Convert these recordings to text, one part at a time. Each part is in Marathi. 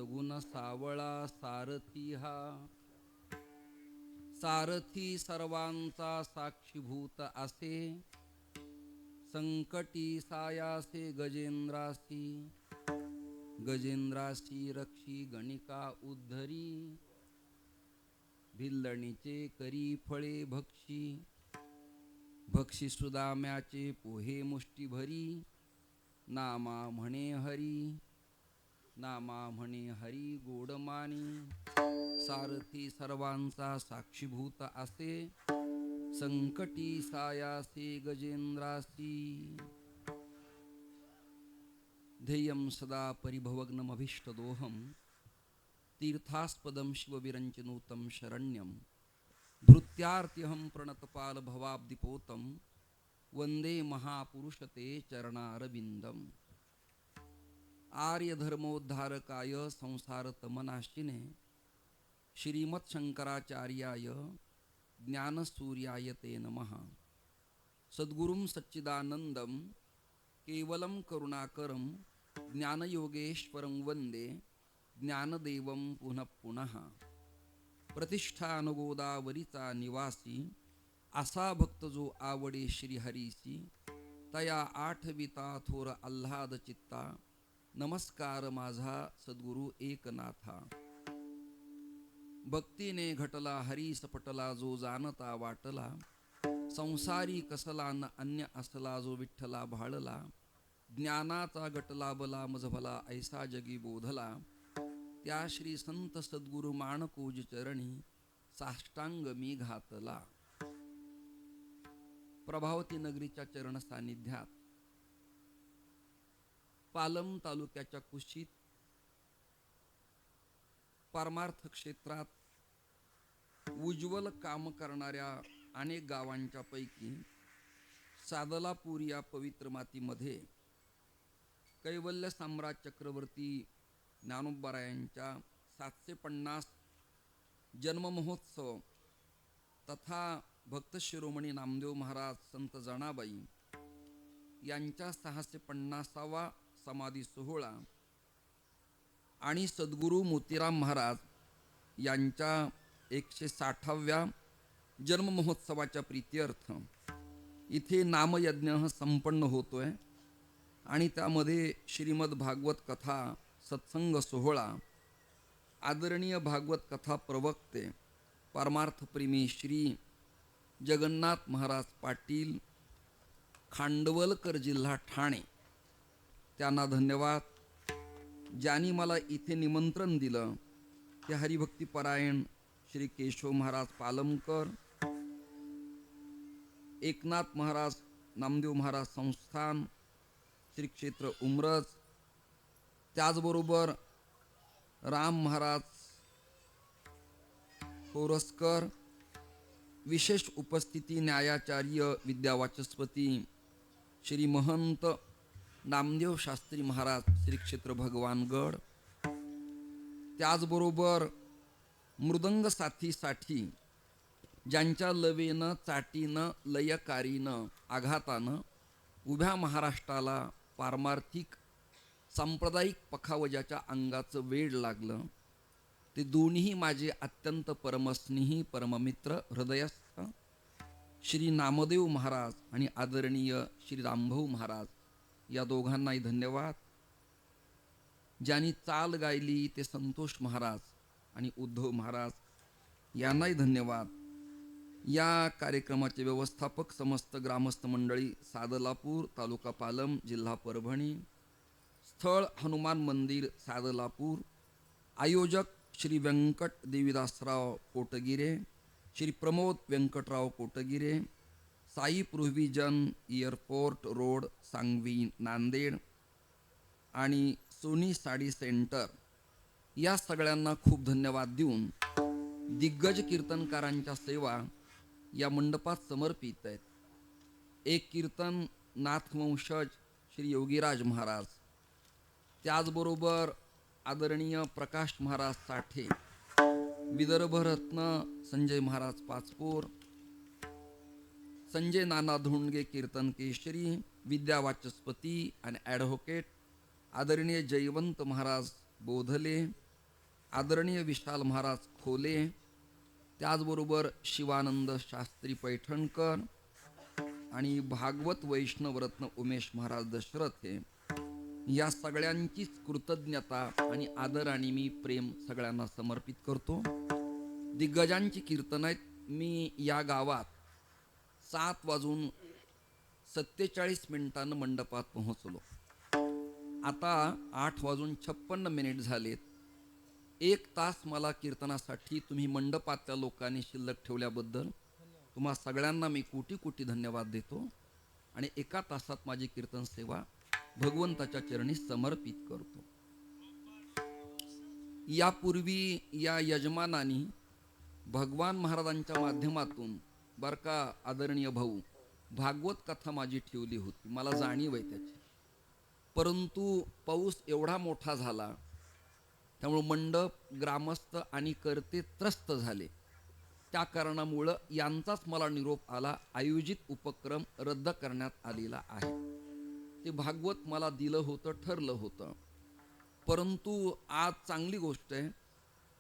सगुण सावळा सारथी हा, सारथी सर्वांचा साक्षीभूत असे, संकटी सायासे गजेंद्रासी, गजेंद्रासी रक्षी गणिका उद्धरी, भिल्लणीचे करी फळे भक्षी, भक्षी सुदाम्याचे पोहे मुष्टी भरी, नामा म्हणे हरी, नामा म्हणे हरी गोडमानी, सारथी सर्वांचा साक्षीभूत असे, संकटी सायासे गजेंद्रासी, ध्येयं सदा परिभवग्नमभीष्टदोहं, तीर्थास्पदं शिवविरञ्चनूतं शरण्यं, भृत्यार्त्यहं प्रणतपालभवाब्धिपोतं, वन्दे महापुरुषते चरणारविन्दम्। आर्यधर्मोद्धारकाय संसारतमनाशिने, श्रीमत्शंकराचार्याय ज्ञानसूर्याय ते नमः। सद्गुरुं सच्चिदानन्दं केवलं करुणाकरं, ज्ञानयोगेश्वरं वन्दे ज्ञानदेवं पुनः पुनः। प्रतिष्ठानगोदावरीचा निवासी, असा भक्त जो आवडे श्रीहरीसी, तया आठविता थोर आल्हाद चित्ता, नमस्कार माझा सद्गुरु एकनाथा। भक्तीने घटला हरीस पटला जो जानता वाटला, संसारी कसला न अन्य असला जो विठ्ठला भाळला, ज्ञानाचा गटला बला मज भला ऐसा जगी बोधला, त्या श्री संत सद्गुरु माणकोज चरणी साष्टांग मी घातला। प्रभावती नगरीच्या चरण सानिध्यात, पालम तालुक्याच्या कुशीत परमार्थ क्षेत्रात उज्ज्वल काम करणाऱ्या अनेक गावांच्या पैकी सादलापूर या पवित्र मातीमध्ये कैवल्य सम्राट चक्रवर्ती ज्ञानोबारायांच्या 750 जन्ममहोत्सव तथा भक्त शिरोमणी नामदेव महाराज संत जनाबाई यांच्या 650वा समाधी सोहळा आणि सद्गुरु मोतीराम महाराज यांच्या 160व्या जन्ममहोत्सवाच्या प्रीत्यर्थ इथे नामयज्ञ संपन्न होतोय आणि त्यामध्ये श्रीमद भागवत कथा सत्संग सोहळा, आदरणीय भागवत कथा प्रवक्ते परमार्थप्रेमी श्री जगन्नाथ महाराज पाटील, खांडवलकर, जिल्हा ठाणे, त्यांना धन्यवाद। ज्यांनी मला इथे निमंत्रण दिलं ते हरिभक्तीपरायण श्री केशव महाराज पालमकर, एकनाथ महाराज नामदेव महाराज संस्थान श्री क्षेत्र उमरज, त्याचबरोबर राम महाराज कोरसकर, विशेष उपस्थिती न्यायाचार्य विद्यावाचस्पती श्री महंत नामदेव शास्त्री महाराज श्री क्षेत्र भगवानगड, त्याचबरोबर मृदंग साथीसाठी ज्यांच्या लवेनं चाटीनं लयकारीनं आघातानं उभ्या महाराष्ट्राला पारमार्थिक सांप्रदायिक पखावजाच्या अंगाचं वेड लागलं, ते दोन्ही माझे अत्यंत परमस्नेही परममित्र हृदयस्थ श्री नामदेव महाराज आणि आदरणीय श्री रामभाऊ महाराज, या दोघांनाही धन्यवाद। ज्यांनी चाल गायली ते संतोष महाराज आणि उद्धव महाराज, यांनाही धन्यवाद। या कार्यक्रमाचे व्यवस्थापक समस्त ग्रामस्थ मंडळी, सादलापूर, तालुका पालम, जिल्हा परभणी, स्थळ हनुमान मंदिर सादलापूर, आयोजक Shri Vyankat Devidasrao Kotgire, Shri Pramod Vyankatrao Kotgire, Sai provision, airport road, Sangvi, Nanded आणि सोनी साडी सेंटर, या सगळ्यांना खूप धन्यवाद देऊन दिग्गज कीर्तनकारांच्या सेवा या मंडपात समर्पित आहेत। एक कीर्तन नाथवंशज श्री योगीराज महाराज, त्याचबरोबर आदरणीय प्रकाश महाराज साठे, विदर्भरत्न संजय महाराज पाचपोर, संजय नाना धोंडगे कीर्तन केशरी, विद्यावाचस्पती आणि ॲडव्होकेट आदरणीय जयवंत महाराज बोधले, आदरणीय विशाल महाराज खोले, त्याचबरोबर शिवानंद शास्त्री पैठणकर आणि भागवत वैष्णवरत्न उमेश महाराज दशरथे, या सगळ्यांचीच कृतज्ञता आणि आदर आणि मी प्रेम सगळ्यांना समर्पित करतो. दिग्गजांची कीर्तन आहेत. मी या गावात 7:47 मंडपात पोहोचलो. आता 8:56 झालेत. 1 तास मला कीर्तनासाठी तुम्ही मंडपातल्या लोकांनी शिल्लक ठेवल्याबद्दल तुम्हा सगळ्यांना मी कोटी कोटी धन्यवाद देतो आणि 1 तासात माझी कीर्तन सेवा भगवंताच्या चरणी समर्पित करतो. यापूर्वी या यजमानांनी भगवान महाराजांच्या माध्यमातून बर का आदरणीय भाऊ भागवत कथा माझी ठेवली होती, मला जाणीव आहे त्याची. परंतु पाऊस एवढा मोठा झाला त्यामुळे मंडप, ग्रामस्थ आणि कर्ते त्रस्त झाले. त्या कारणामुळं यांचाच मला निरोप आला, आयोजित उपक्रम रद्द करण्यात आलेला आहे. ते भागवत मला दिलं होतं, ठरलं होतं. परंतु आज चांगली गोष्ट आहे,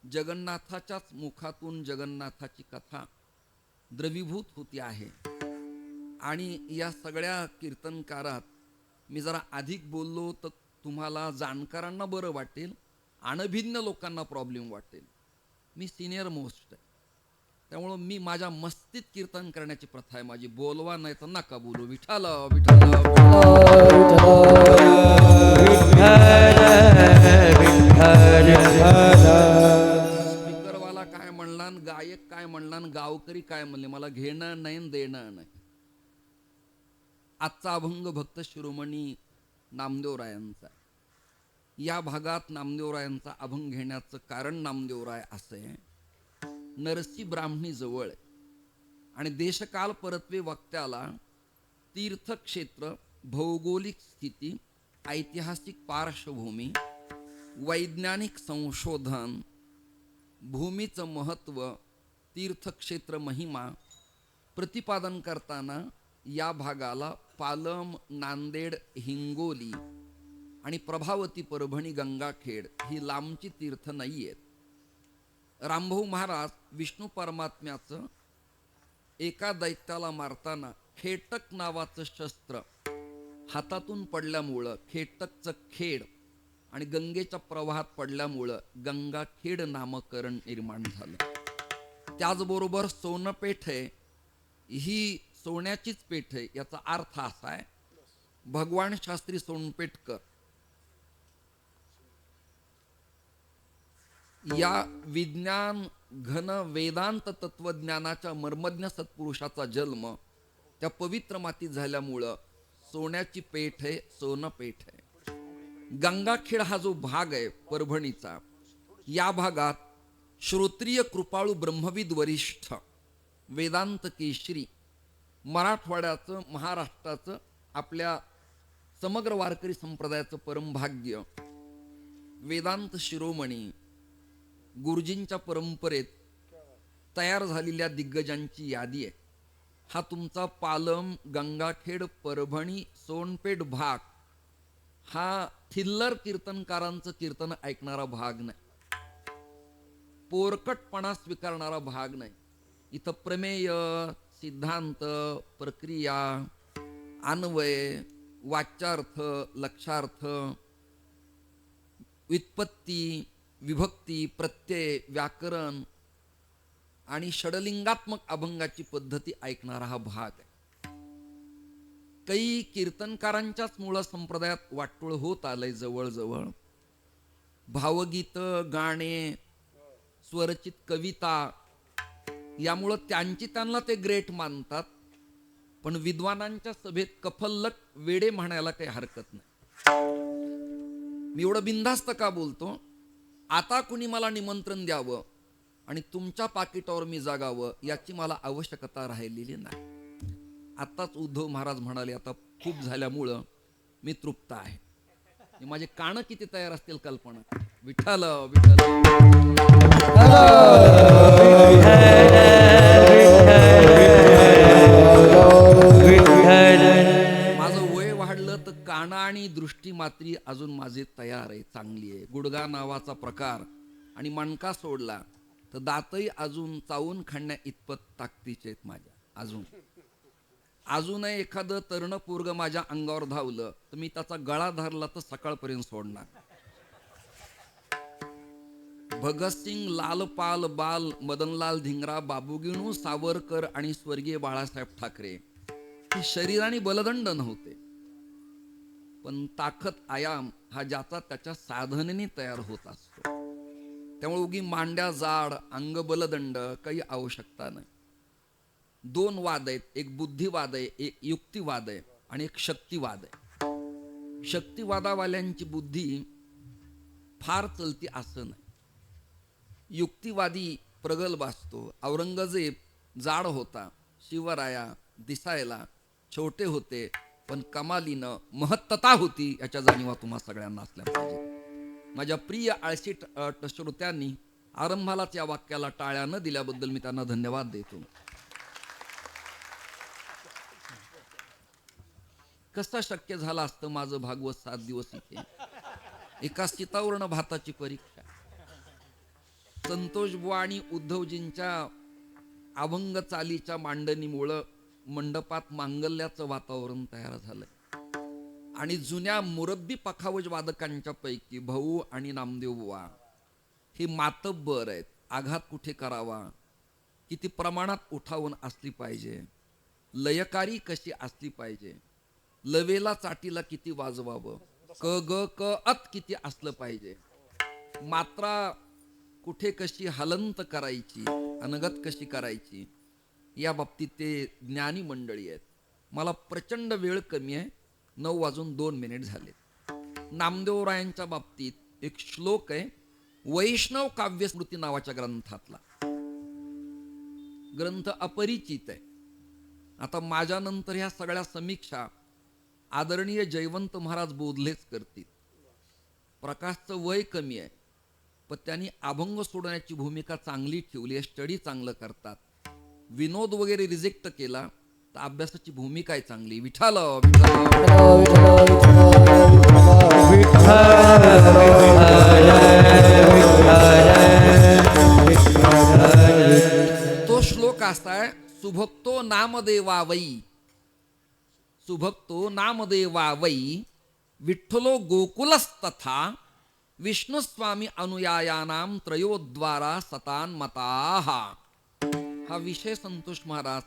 जगन्नाथाच्याच मुखातून जगन्नाथाची कथा द्रवीभूत होती आहे. आणि या सगळ्या कीर्तनकारात मी जरा अधिक बोललो तर तुम्हाला जाणकारांना बरं वाटेल, अनभिज्ञ लोकांना प्रॉब्लेम वाटेल. मी सिनियर मोस्ट आहे, त्यामुळं मी माझ्या मस्तीत कीर्तन करण्याची प्रथा आहे माझी. बोलवा नाही तर नका बोलू. विठ्ठल विठ्ठल स्पीकरवाला काय म्हणला, गायक काय म्हणला, गावकरी काय म्हणले, मला घेणं नाही देणं नाही. आजचा अभंग भक्त शिरोमणी नामदेवरायांचा. या भागात नामदेवरायांचा अभंग घेण्याचं कारण नामदेवराय असं आहे, नरसी ब्राह्मणी जवळ आहे आणि देशकाल परत्वे वक्त्याला तीर्थक्षेत्र, भौगोलिक स्थिती, ऐतिहासिक पार्श्वभूमी, वैज्ञानिक संशोधन, भूमीचं महत्त्व, तीर्थक्षेत्र महिमा प्रतिपादन करताना या भागाला पालम, नांदेड, हिंगोली आणि प्रभावती, परभणी, गंगाखेड ही लांबची तीर्थ नाही आहेत. रामभाऊ महाराज विष्णू परमात्म्याचं एका दैत्याला मारताना खेटक नावाचं शस्त्र हातातून पडल्यामुळं खेटकचं खेड आणि गंगेच्या प्रवाहात पडल्यामुळं गंगाखेड नामकरण निर्माण झालं. त्याचबरोबर सोनपेठ आहे, ही सोन्याचीच पेठ आहे. याचा अर्थ असा आहे, भगवान शास्त्री सोनपेठकर या विज्ञान घन वेदांत तत्वज्ञानाच्या मर्मज्ञ सत्पुरुषाचा जन्म त्या पवित्र मातीत झाल्यामुळं सोन्याची पेठ आहे, सोनपेठ आहे. गंगाखेड हा जो भाग आहे परभणीचा, या भागात श्रोत्रिय कृपाळू ब्रह्मविद वरिष्ठ वेदांत केशरी मराठवाड्याचं, महाराष्ट्राचं, आपल्या समग्र वारकरी संप्रदायाचं परमभाग्य वेदांत शिरोमणी गुरुजींच्या परंपरेत तयार झालेल्या दिग्गजांची यादी आहे. हा तुमचा पालम, गंगाखेड, परभणी, सोनपेठ भाग हा थिल्लर कीर्तनकारांचं कीर्तन ऐकणारा भाग नाही, पोरकटपणा स्वीकारणारा भाग नाही. इथं प्रमेय, सिद्धांत, प्रक्रिया, अन्वय, वाच्यार्थ, लक्षार्थ, व्युत्पत्ती, विभक्ती, प्रत्यय, व्याकरण आणि षडलिंगात्मक अभंगाची पद्धती ऐकणारा हा भाग आहे. काही कीर्तनकारांच्याच मूळ संप्रदायात वाटोळ होत आलंय जवळजवळ. भावगीत, गाणे, स्वरचित कविता, यामुळं त्यांची त्यांना ते ग्रेट मानतात, पण विद्वानांच्या सभेत कफल्लक वेडे म्हणायला काही हरकत नाही. मी एवढं बिनधास्त का बोलतो, आता कुणी मला निमंत्रण द्यावं आणि तुमच्या पाकिटावर मी जागावं याची मला आवश्यकता राहिलेली नाही. आताच उद्धव महाराज म्हणाले, आता खूप झाल्यामुळं मी तृप्त आहे. माझे कान किती तयार असतील कल्पना. विठ्ठल विठ्ठल माझं वय वाढलं तर काना आणि दृष्टी मात्री अजून माझे तयार आहे, चांगली आहे. गुडगा नावाचा प्रकार आणि मणका सोडला तर दातही अजून चावून खाण्या इतपत ताकदीचे आहेत माझ्या. अजूनही एखादं तरुण पोरग माझ्या अंगावर धावलं तर मी त्याचा गळा धरला तर सकाळपर्यंत सोडणार. भगतसिंग, लालपाल बाल, मदनलाल धिंगरा, बाबूगिणू, सावरकर आणि स्वर्गीय बाळासाहेब ठाकरे हे शरीराने बलदंड नव्हते, पण ताकद आयाम हा ज्याचा त्याच्या साधनेने तयार होत असतो. त्यामुळे उगी मांड्या जाड, अंग बलदंड काही आवश्यकता नाही. दोन वाद आहेत, एक बुद्धिवाद आहे, एक युक्तिवाद आहे आणि एक शक्तिवाद आहे. शक्तिवादावाल्यांची बुद्धी फार चलती असं नाही. युक्तिवादी प्रगल्भ असतो. औरंगजेब जाड होता, शिवराया दिसायला छोटे होते, पण कमालीनं महत्तता होती याच्या जाणीवा तुम्हा सगळ्यांना असल्या पाहिजे. माझ्या प्रिय आळशी श्रोत्यांनी आरंभालाच या वाक्याला टाळ्या न दिल्याबद्दल मी त्यांना धन्यवाद देतो. कसं शक्य झालं असतं माझं भागवत 7 दिवस इथे? एका सीतावर्ण भाताची परीक्षा. संतोष बुवा आणि उद्धवजींच्या अभंग चालीच्या मांडणीमुळं मंडपात मांगल्याचं वातावरण तयार झालंय. आणि जुन्या मुरब्बी पखावज वादकांच्या पैकी भाऊ आणि नामदेव बुवा हे मातब्बर आहेत. आघात कुठे करावा, किती प्रमाणात उठावून असली पाहिजे, लयकारी कशी असली पाहिजे, लवेला चाटीला किती वाजवावं, क ग क अत किती असलं पाहिजे, मात्रा कुठे कशी हलंत करायची, अनगत कशी करायची, या बाबतीत ते ज्ञानी मंडळी आहेत. मला प्रचंड वेळ कमी आहे, 9:02 झाले. नामदेवरायांच्या बाबतीत एक श्लोक आहे, वैष्णव काव्यस्मृती नावाच्या ग्रंथातला. ग्रंथ अपरिचित आहे. आता माझ्यानंतर ह्या सगळ्या समीक्षा आदरणीय जयवंत महाराज बोधलेच करतील. प्रकाशचं वय कमी आहे, पण त्यांनी अभंग सोडण्याची भूमिका चांगली ठेवली आहे. स्टडी चांगलं करतात. विनोद वगैरे रिजेक्ट केला तर अभ्यासाची भूमिका आहे चांगली. विठाल तो श्लोक असाय, सुभक्तो नामदेवावै, सुभक्तो नामदेवावै, विठ्ठलो गोकुलस्तथा, विष्णुस्वामी अनुयायानाम त्रयोद्वारा सतान मताः. हा विषय संतोष महाराज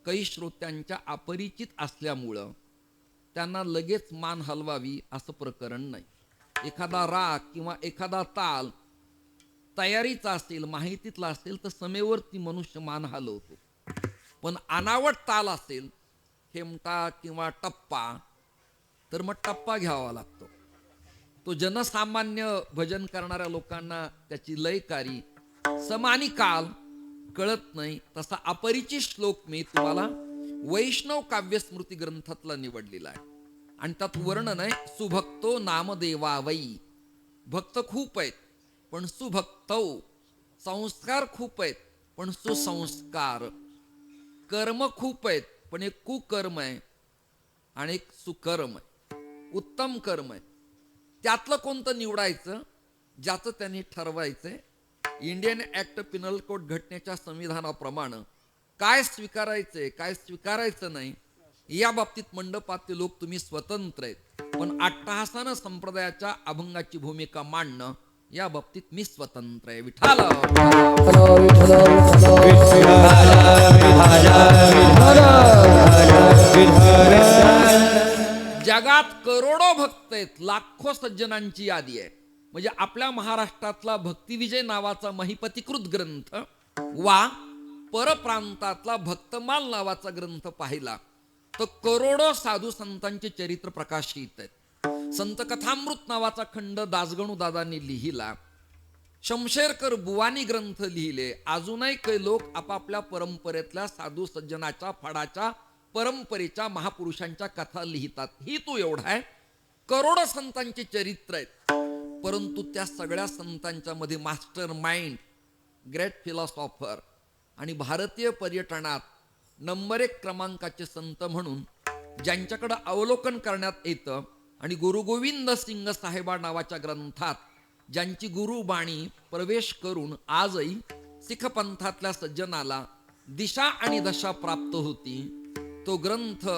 काही श्रोत्यांच्या अपरिचित असल्यामुळं त्यांना लगेच मान हलवावी असं प्रकरण नाही. एखादा राग किंवा एखादा ताल तयारीचा असेल, माहितीतला असेल तर समेवरती मनुष्य मान हलवतो. पण अनावट ताल असेल, हेमटा किंवा टप्पा, तर मग टप्पा घ्यावा लागतो. तो जनसामान्य भजन करणाऱ्या लोकांना त्याची लयकारी सम आणि काल कळत नाही. तसा अपरिचित श्लोक मी तुम्हाला वैष्णव काव्यस्मृती ग्रंथातला निवडलेला आहे. आणि त्यात वर्णन आहे, सुभक्तो नामदेवावै. भक्त खूप आहेत पण सुभक्तौ, संस्कार खूप आहेत पण सुसंस्कार, कर्म खूप आहेत पण एक कुकर्म आहे आणि एक सुकर्म आहे, उत्तम कर्म आहे. त्यातलं कोणतं निवडायचं ज्याचं त्यांनी ठरवायचंय. इंडियन ऍक्ट पिनल कोड घटनेच्या संविधानाप्रमाणे काय स्वीकारायचंय काय स्वीकारायचं नाही या बाबतीत मंडपातले लोक तुम्ही स्वतंत्र आहेत. पण अट्टहासानं संप्रदायाच्या अभंगाची भूमिका मांडणं या बाबतीत मी स्वतंत्र आहे. विठाल जगात करोडो भक्त आहेत, लाखो सज्जनांची यादी आहे. म्हणजे आपल्या महाराष्ट्रातला भक्तिविजय नावाचा महिपतीकृत ग्रंथ वा परप्रांतातला भक्तमाल नावाचा ग्रंथ पाहिला तर करोडो साधू संतांचे चरित्र प्रकाशित आहेत. संत कथामृत नावाचा खंड दासगणू दादांनी लिहिला. शमशेरकर बुवानी ग्रंथ लिहिले. अजूनही काही लोक आपापल्या परंपरेतल्या साधू सज्जनाच्या फडाच्या परंपरेच्या महापुरुषांच्या कथा लिहितात. ही तू एवढा आहे, करोडो संतांचे चरित्र आहेत. परंतु त्या सगळ्या संतांच्या मध्ये मास्टर माइंड, ग्रेट फिलॉसॉफर आणि भारतीय पर्यटनात नंबर 1 क्रमांकाचे संत म्हणून ज्यांच्याकडे अवलोकन करण्यात येतं आणि गुरु गोविंद सिंग साहेबा नावाच्या ग्रंथात ज्यांची गुरुबाणी प्रवेश करून आजही सिख पंथातल्या सज्जनाला दिशा आणि दशा प्राप्त होती, तो ग्रंथ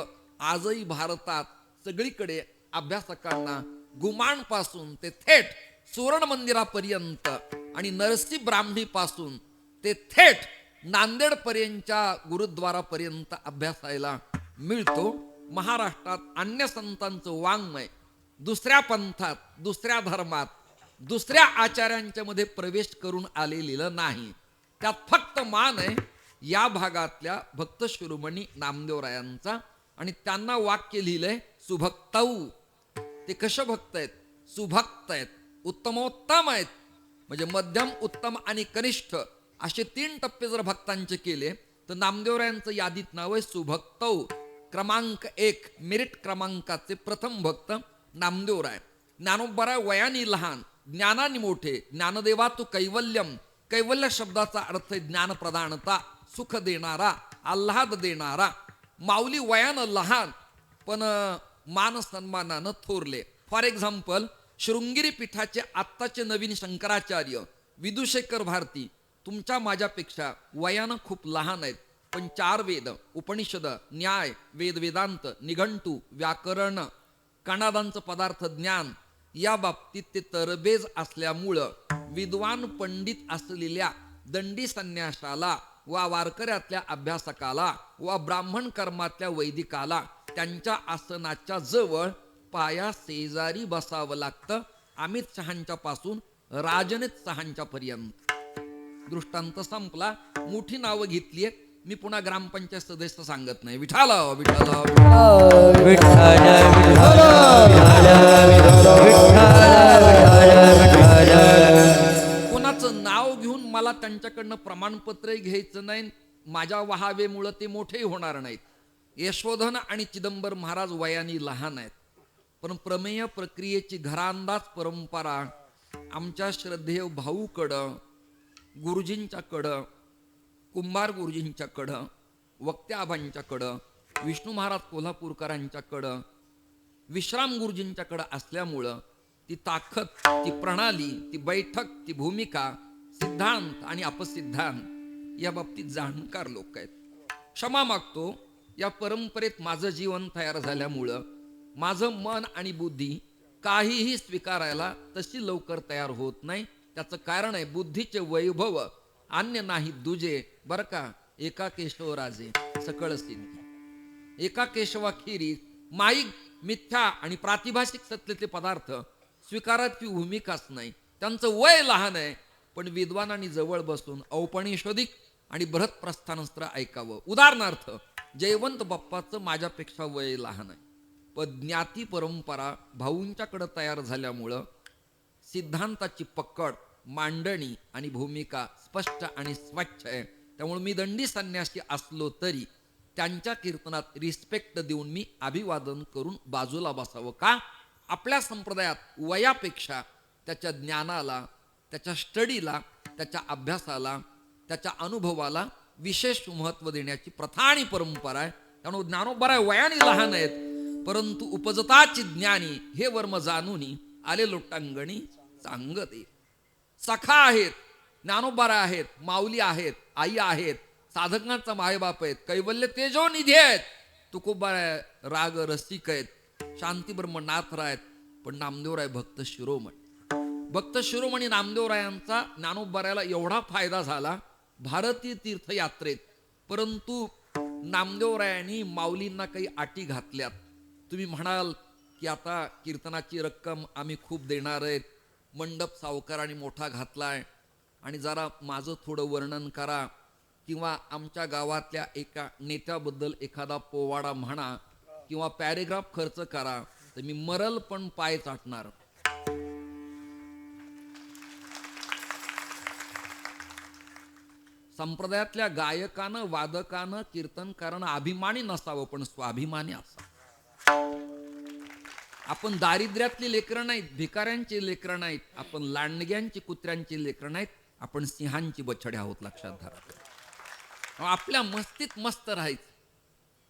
आजही भारतात सगळीकडे अभ्यासकांना गुमाणपासून ते थेट सुवर्ण मंदिरापर्यंत आणि नरसी ब्राह्मणी पासून ते थेट नांदेड पर्यंतच्या गुरुद्वारापर्यंत अभ्यासायला मिळतो. महाराष्ट्रात अन्य संतांचं वाङ्मय दुसऱ्या पंथात, दुसऱ्या धर्मात, दुसऱ्या आचार्यांच्या मध्ये प्रवेश करून आलेलं नाही. त्यात फक्त मान आहे या भागातल्या भक्त शिरोमणी नामदेवरायांचा. आणि त्यांना वाक्य लिहिलंय सुभक्तौ. ते कसे भक्त आहेत? सुभक्त आहेत, उत्तमोत्तम आहेत. म्हणजे मध्यम, उत्तम आणि कनिष्ठ असे 3 टप्पे जर भक्तांचे केले तर नामदेवरायांचं यादीत नाव आहे सुभक्तौ. क्रमांक 1 मेरिट क्रमांकाचे प्रथम भक्त नामदेवराय. ज्ञानोबराय वयाने लहान, ज्ञानाने मोठे. ज्ञानदेवा तू कैवल्यम. कैवल्य शब्दाचा अर्थ आहे ज्ञानप्रदानता, सुख देणारा, आल्हाद देणारा. माऊली वयानं लहान पण मान सन्मानानं थोरले. फॉर एक्झाम्पल शृंगेरी पीठाचे आत्ताचे नवीन शंकराचार्य विदुशेखर भारती तुमच्या माझ्यापेक्षा वयानं खूप लहान आहेत, पण 4 वेद, उपनिषद, न्याय, वेदांत, निघंटू, व्याकरण, कणादांचं पदार्थ ज्ञान या बाबतीत ते तरबेज असल्यामुळं विद्वान पंडित असलेल्या दंडी संन्यासाला वा वारकऱ्यातल्या अभ्यासकाला वा ब्राह्मण कर्मातल्या वैदिकाला त्यांच्या आसनाच्या जवळ पाया शेजारी बसावं लागतं. अमित शहांच्या पासून राजनीत शहांच्या पर्यंत. दृष्टांत संपला. मोठी नावं घेतलीये, मी पुन्हा ग्रामपंचायत सदस्य सांगत नाही. विठाल विठाल कोणाचं नाव घेऊन मला त्यांच्याकडनं प्रमाणपत्र घ्यायचं नाही. माझ्या वहावेमुळे ते मोठेही होणार नाहीत. यशोधन आणि चिदंबर महाराज वयाने लहान आहेत, पण प्रमेय प्रक्रियेची घरांदाज परंपरा आमच्या श्रद्धेय भाऊकडं, गुरुजींच्याकडं, कुंभार गुरुजींच्याकडं, वक्त्याबांच्याकडं, विष्णू महाराज कोल्हापूरकरांच्याकडं, विश्राम गुरुजींच्याकडं असल्यामुळं ती ताकद, ती प्रणाली, ती बैठक, ती भूमिका, सिद्धांत आणि अपसिद्धांत या बाबतीत जाणकार लोक आहेत. क्षमा मागतो, या परंपरेत माझं जीवन तयार झाल्यामुळं माझं मन आणि बुद्धी काहीही स्वीकारायला तशी लवकर तयार होत नाही. त्याचं कारण आहे बुद्धीचे वैभव अन्य नाही दुजे. बरं का, एका केशवराजे सकळ सिद्धी. एका केशवाखेरीज माईक, मिथ्या आणि प्रातिभाषिक सत्तेतले पदार्थ स्वीकाराची भूमिकाच नाही. त्यांचं वय लहान आहे, पण विद्वानांनी जवळ बसून औपनिषदिक आणि बृहत प्रस्थानस्त्र ऐकावं. उदाहरणार्थ जयवंत बाप्पाचं माझ्यापेक्षा वय लहान आहे, पण ज्ञाती परंपरा भाऊंच्याकडे तयार झाल्यामुळं सिद्धांताची पकड, मांडणी आणि भूमिका स्पष्ट आणि स्वच्छ आहे. त्यामुळे मी दंडी संन्यासी असलो तरी त्यांच्या कीर्तनात रिस्पेक्ट देऊन मी अभिवादन करून बाजूला बसावं. का? आपल्या संप्रदायात वयापेक्षा त्याच्या ज्ञानाला, त्याच्या स्टडीला, त्याच्या अभ्यासाला, त्याच्या अनुभवाला विशेष महत्त्व देण्याची प्रथा आणि परंपरा आहे. त्यामुळे ज्ञानोबराय वयाने लहान आहेत, परंतु उपजताची ज्ञानी हे वर्म जाणूनी आले लोटांगणी सांगते. सखा आहेत, ज्ञानोबराय आहेत, माऊली आहेत, आई आहेत, साधकांचा मायबाप आहेत, कैवल्य तेजो निधी आहेत, तुकोबाराय राग रसिक आहेत, शांतीब्रह्म नाथराय आहेत, पण नामदेवराय भक्त शिरोमणी. भक्त शिरोमणी नामदेवरायांचा ज्ञानोबरायाला एवढा फायदा झाला भारतीय तीर्थयात्रेत, परंतु नामदेवरायांनी माऊलींना काही अटी घातल्यात. तुम्ही म्हणाल की आता कीर्तनाची रक्कम आम्ही खूप देणार आहेत, मंडप सावकारांनी मोठा घातलाय, आणि जरा माझं थोडं वर्णन करा किंवा आमच्या गावातल्या एका नेत्याबद्दल एखादा पोवाडा म्हणा किंवा पॅरेग्राफ खर्च करा, तर मी मरल पण पाय चाटणार. संप्रदायातल्या गायकानं, वादकानं, कीर्तनकारानं अभिमानी नसावं, पण स्वाभिमानी असावं. आपण दारिद्र्यातली लेकरं नाहीत, भिकाऱ्यांची लेकरं नाहीत, आपण लांडग्यांची, कुत्र्यांची लेकरं नाहीत, आपण सिंहांची बछडे आहोत. लक्षात धरा. आपल्या मस्तीत मस्त राहायचं.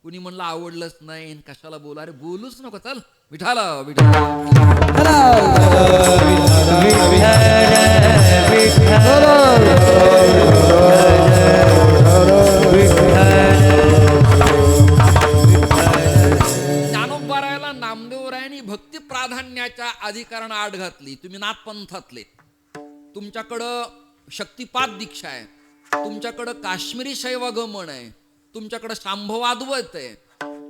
कुणी म्हणलं आवडलंच नाही, कशाला बोला, अरे बोलूच नको, चल विठाला विठाला. ज्ञानोबारायाला नामदेवरायांनी भक्ती प्राधान्याच्या अधिकारानं आड घातली. तुम्ही नाथपंथातले, तुमच्याकडं शक्तिपात दीक्षा आहे, तुमच्याकडं काश्मीरी शैवागमन आहे, तुमच्याकडं शांभवाद्वैत आहे,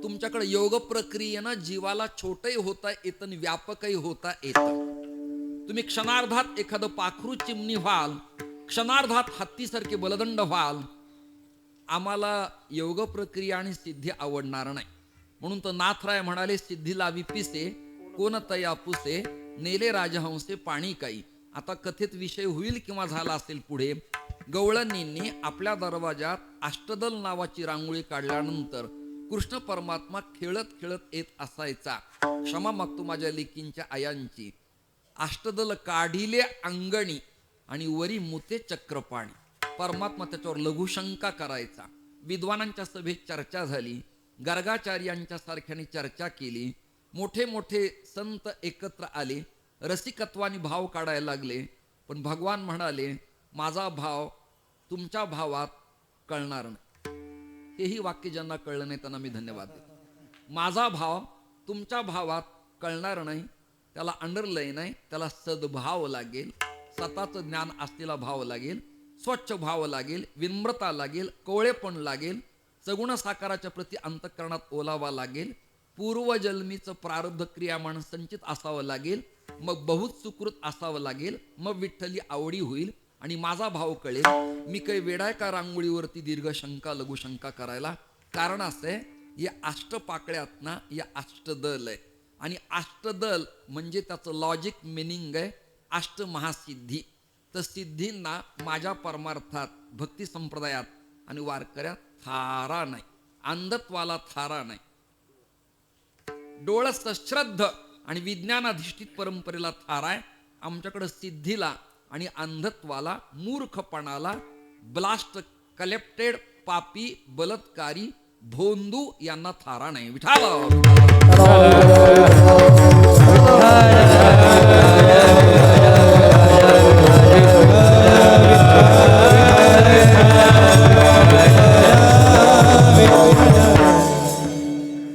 तुमच्याकडे योग प्रक्रियेनं जीवाला छोटही होता येतं आणि व्यापकही होता येतं. तुम्ही क्षणार्धात एखादं पाखरू चिमणी व्हाल, क्षणार्धात हत्तीसारखे बलदंड व्हाल. आम्हाला योग प्रक्रिया आणि सिद्धी आवडणार नाही. म्हणून तर नाथराय म्हणाले, सिद्धी लावी पिसे कोण तया पुसे, नेले राजहंसे पाणी काही. आता कथेत विषय होईल किंवा झाला असेल पुढे. गवळणींनी आपल्या दरवाजात अष्टदल नावाची रांगोळी काढल्यानंतर कृष्ण परमात्मा खेळत खेळत येत असायचा. क्षमा मागतो माझ्या लेकींच्या आयांची. अष्टदल काढिले अंगणी आणि वरी मुते चक्रपाणी. परमात्मा त्याच्यावर लघुशंका करायचा. विद्वानांच्या सभेत चर्चा झाली, गर्गाचार्यांच्या सारख्याने चर्चा केली. मोठे मोठे संत एकत्र आले, रसिकत्वाने भाव काढायला लागले. पण भगवान म्हणाले, माझा भाव तुमच्या भावात कळणार नाही. हेही वाक्य ज्यांना कळलं नाही त्यांना मी धन्यवाद देतो. माझा भाव तुमच्या भावात कळणार नाही, त्याला अंडरलाईन आहे, त्याला सद्भाव लागेल, स्वतःचं ज्ञान असलेला भाव लागेल, स्वच्छ भाव लागेल, विनम्रता लागेल, कोवळेपण लागेल, सगुण साकाराच्या प्रती अंतःकरणात ओलावा लागेल, पूर्वजन्मीचं प्रारब्ध क्रियामान संचित असावं लागेल, मग बहुत सुकृत असावं लागेल, मग विठ्ठली आवडी होईल आणि माझा भाव कळेल. मी काही वेडाय का रांगोळीवरती दीर्घ शंका लघुशंका करायला? कारण असं आहे, या अष्टपाकळ्यात ना या अष्टदल आहे आणि अष्टदल म्हणजे त्याचं लॉजिक मिनिंग आहे अष्ट महासिद्धी. तर सिद्धींना माझ्या परमार्थात भक्ती संप्रदायात आणि वारकऱ्यात थारा नाही, अंधत्वाला थारा नाही. डोळस श्रद्ध आणि विज्ञानाधिष्ठित परंपरेला थारा आहे. आमच्याकडे सिद्धीला आणि अंधत्वाला, मूर्खपणाला, ब्लास्ट कलेप्टेड पापी बलात्कारी भोंदू यांना थारा नाही.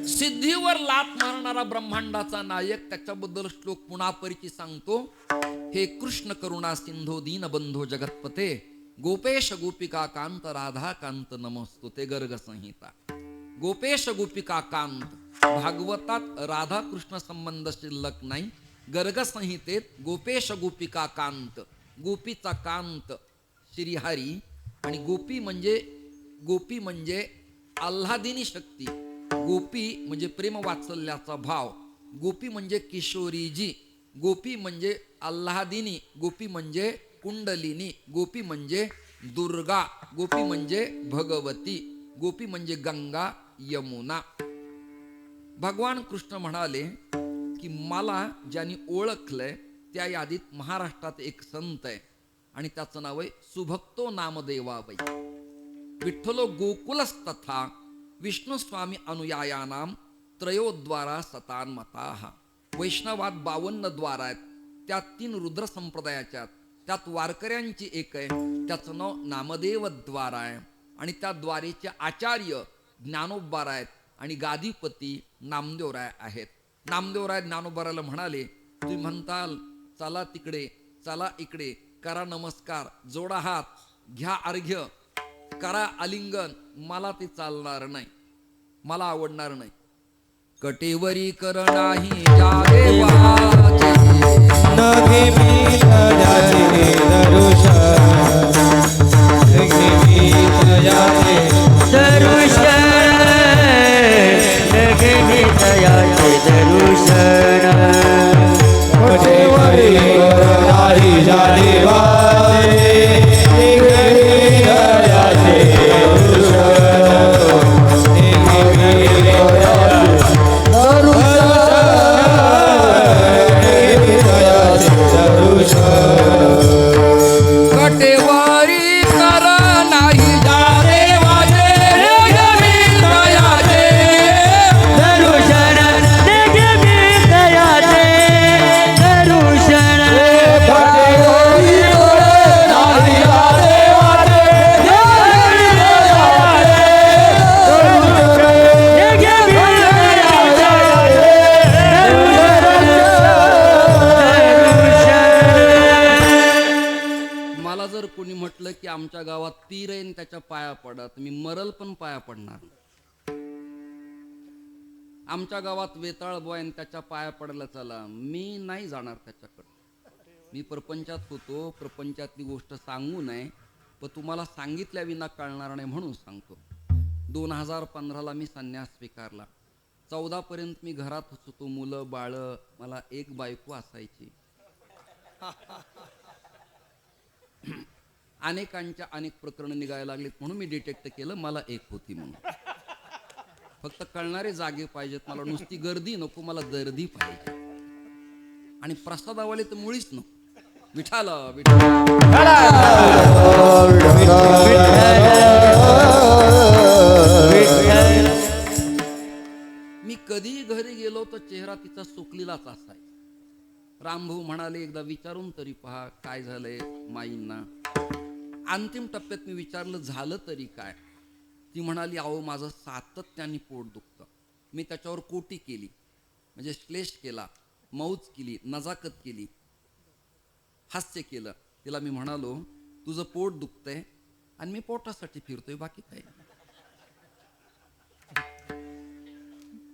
सिद्धीवर लात मारणारा ब्रह्मांडाचा नायक, त्याच्याबद्दल श्लोक पुन्हा परिचय सांगतो. हे कृष्ण करुणा सिंधो दीनबंधो जगतपते, गोपेश गोपिका कांत राधा कांत नमस्तु. ते गर्ग संहिता. गोपेश गोपिका कांत भागवतात राधा कृष्ण संबंध शिल्लक नाही. गर्ग संहितेत गोपेश गोपिका कांत, गोपीचा कांत श्रीहरी आणि गोपी म्हणजे आल्हादिनी शक्ती. गोपी म्हणजे प्रेम वात्सल्याचा भाव. गोपी म्हणजे किशोरीजी. गोपी म्हणजे आल्हादिनी. गोपी म्हणजे कुंडलिनी. गोपी म्हणजे दुर्गा. गोपी म्हणजे भगवती. गोपी म्हणजे गंगा यमुना. भगवान कृष्ण म्हणाले की मला ज्यांनी ओळखलंय त्या यादीत महाराष्ट्रात एक संत आहे आणि त्याचं नाव आहे सुभक्तो नामदेवाबाई. विठ्ठलो गोकुलस्तथा विष्णू स्वामी अनुयायानाम त्रयोद्वारा सतान्मताः. वैष्णवात 52 द्वार आहेत, त्यात 3 रुद्र संप्रदायाच्या, त्यात वारकऱ्यांची एक आहे, त्याचं नाव नामदेव द्वार आहे आणि त्या द्वारेचे आचार्य ज्ञानोबा आहेत आणि गादीपती नामदेवराय आहेत. नामदेवराय ज्ञानोबाराला म्हणाले, तुम्ही म्हणताल चला तिकडे चला इकडे, करा नमस्कार, जोडा हात, घ्या अर्घ्य, करा आलिंगन, मला ते चालणार नाही, मला आवडणार नाही. कटेवरी कर नाही जावे वाचे, नगे मी तयाचे दर्शन, नगे मी तयाचे दर्शन, नगे मी तयाचे दर्शन. कटेवरी कर नाही जावे वाचे, नगे मी तयाचे दर्शन, नगे मी तयाचे दर्शन. जर कोणी म्हटलं की आमच्या गावात तीर आहे आणि त्याच्या पाया पडा, तर मी मरल पण पाया पडणार नाही. आमच्या गावात वेताळ बॉय आणि त्याच्या पाया पडला चला, मी नाही जाणार त्याच्याकडे. मी प्रपंचात होतो, प्रपंचातली गोष्ट सांगू नये, पण तुम्हाला सांगितल्या विना कळणार नाही म्हणून सांगतो. 2015ला मी संन्यास स्वीकारला. 14 पर्यंत मी घरात होतो, मुलं बाळ, मला एक बायको असायची. अनेकांच्या अनेक प्रकरण निघायला लागलीत म्हणून मी डिटेक्ट केलं मला एक होती म्हणून. फक्त कळणारे जागे पाहिजेत, मला नुसती गर्दी नको, मला दर्दी पाहिजे. आणि प्रसादावाले तर मुळीच नको. विठाल मी कधी घरी गेलो तर चेहरा तिचा सुकलेलाच असाय. रामभाऊ म्हणाले एकदा विचारून तरी पहा काय झालंय माईंना. अंतिम टप्प्यात मी विचारलं झालं तरी काय. ती म्हणाली अहो माझं सातत्याने पोट दुखतं. मी त्याच्यावर कोटी केली, म्हणजे श्लेष केला, मौज केली, नजाकत केली, हास्य केलं. तिला मी म्हणालो तुझं पोट दुखतंय आणि मी पोटासाठी फिरतोय, बाकी काय.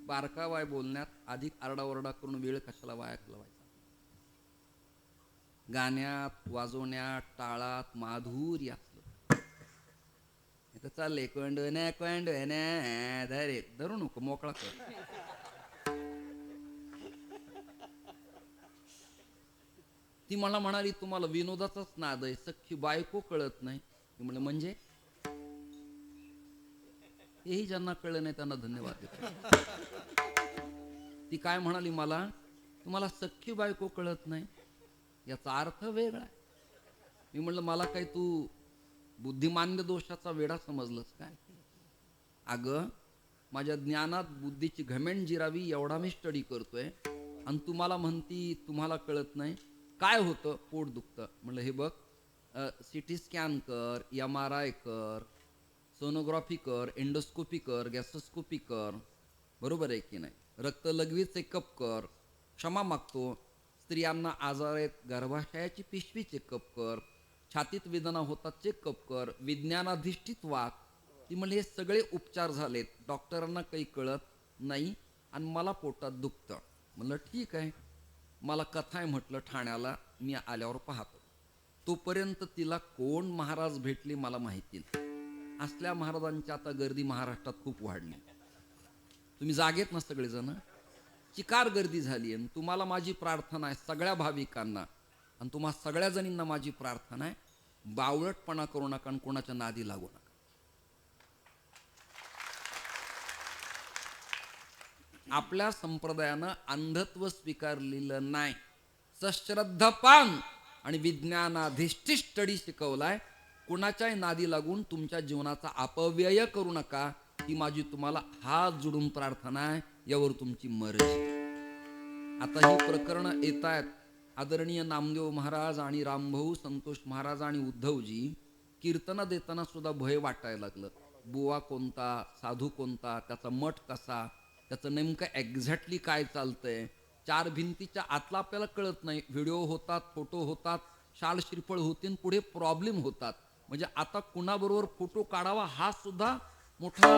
बारकावाय बोलण्यात अधिक आरडाओरडा करून वेळ कशाला वाया घालवायचा. गाण्यात, वाजवण्यात, टाळात माधुर्य असलं. इथं चाललंय कोंडोन्या कोंडोन्या, धरे धरू नको, मोकळा कर. ती मला म्हणाली तुम्हाला विनोदाचाच नाद आहे, सख्खी बायको कळत नाही. मी म्हणलं म्हणजे हेही ज्यांना कळलं नाही त्यांना धन्यवाद देतो. ती काय म्हणाली मला, तुम्हाला सख्खी बायको कळत नाही याचा अर्थ वेगळा आहे. मी म्हणलं मला काय तू बुद्धिमान्य दोषाचा वेडा समजलंस काय. अगं माझ्या ज्ञानात बुद्धीची घमेंड जिरावी एवढा मी स्टडी करतोय आणि तुम्हाला म्हणती तुम्हाला कळत नाही. काय होतं, पोट दुखतं. म्हणलं हे बघ, सिटी स्कॅन कर, MRI कर, सोनोग्राफी कर, एंडोस्कोपी कर, गॅस्ट्रोस्कोपी कर, बरोबर आहे की नाही. रक्त लघवी चेकअप कर. क्षमा मागतो, स्त्रियांना आजार आहेत, गर्भाशयाची पिशवी चेकअप कर, छातीत वेदना होतात चेकअप कर, विज्ञानाधिष्ठित वाग. ती म्हणली हे सगळे उपचार झालेत, डॉक्टरांना काही कळत नाही आणि मला पोटात दुखतं. म्हणलं ठीक आहे, मला कथा आहे म्हटलं ठाण्याला, मी आल्यावर पाहतो. तोपर्यंत तिला कोण महाराज भेटले मला माहिती नाही. असल्या महाराजांची आता गर्दी महाराष्ट्रात खूप वाढली. तुम्ही जागेत ना सगळेजण, चिकार गर्दी झाली. आणि तुम्हाला माझी प्रार्थना आहे, सगळ्या भाविकांना आणि तुम्हा सगळ्या जणींना माझी प्रार्थना आहे, बावळटपणा करू नका आणि कोणाच्या नादी लागू नका. आपल्या संप्रदायानं अंधत्व स्वीकारलेलं नाही, सश्रद्धपान आणि विज्ञानाधिष्ठित स्टडी शिकवलाय. कुणाच्याही नादी लागून तुमच्या जीवनाचा अपव्यय करू नका, ही माझी तुम्हाला हात जोडून प्रार्थना आहे. यावर तुमची मर्जी. आता ही प्रकरणं येत आहेत. आदरणीय नामदेव महाराज आणि रामभाऊ संतोष महाराज आणि उद्धवजी कीर्तनं देताना सुद्धा भय वाटायला लागलं. बुवा कोणता, साधू कोणता, त्याचा मठ कसा, त्याचं नेमकं एक्झॅक्टली काय चालतंय. चार भिंतीच्या आतला आपल्याला कळत नाही. व्हिडिओ होतात, फोटो होतात, शाल श्रीफळ होतील, पुढे प्रॉब्लेम होतात. म्हणजे आता कुणाबरोबर फोटो काढावा हा सुद्धा मोठा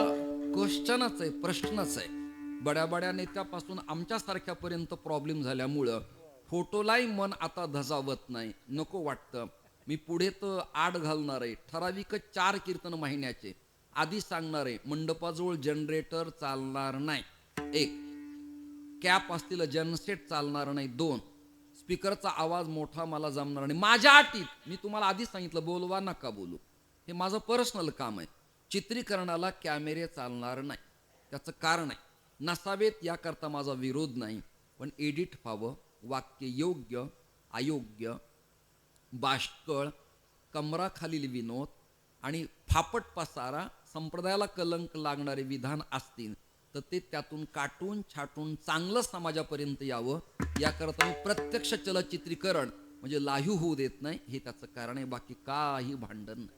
क्वेश्चनच आहे, प्रश्नच आहे. बड्या बड्या नेत्यापासून आमच्यासारख्यापर्यंत प्रॉब्लेम झाल्यामुळं फोटोलाही मन आता धजावत नाही, नको वाटतं. मी पुढे तर आड घालणार आहे, ठराविकच 4 कीर्तन महिन्याचे. आधी सांगणार आहे मंडपाजवळ जनरेटर चालणार नाही, 1. कॅप असतील जनसेट चालणार नाही, 2. स्पीकरचा आवाज मोठा मला जमणार नाही. माझ्या अटीत मी तुम्हाला आधी सांगितलं, बोलवा नका बोलू, हे माझं पर्सनल काम आहे. चित्रीकरणाला कॅमेरे चालणार नाही, त्याचं कारण आहे. नसावेत याकरता माझा विरोध नाही, पण एडिट व्हावं, वाक्य योग्य अयोग्य, बाष्कळ, कमराखालील विनोद आणि फापट पसारा, संप्रदायाला कलंक लागणारे विधान असतील तर ते त्यातून काटून छाटून चांगलं समाजापर्यंत यावं, याकरता मी प्रत्यक्ष चलचित्रीकरण म्हणजे लाईव्ह होऊ देत नाही. हे त्याचं कारण आहे, बाकी काही भांडण नाही.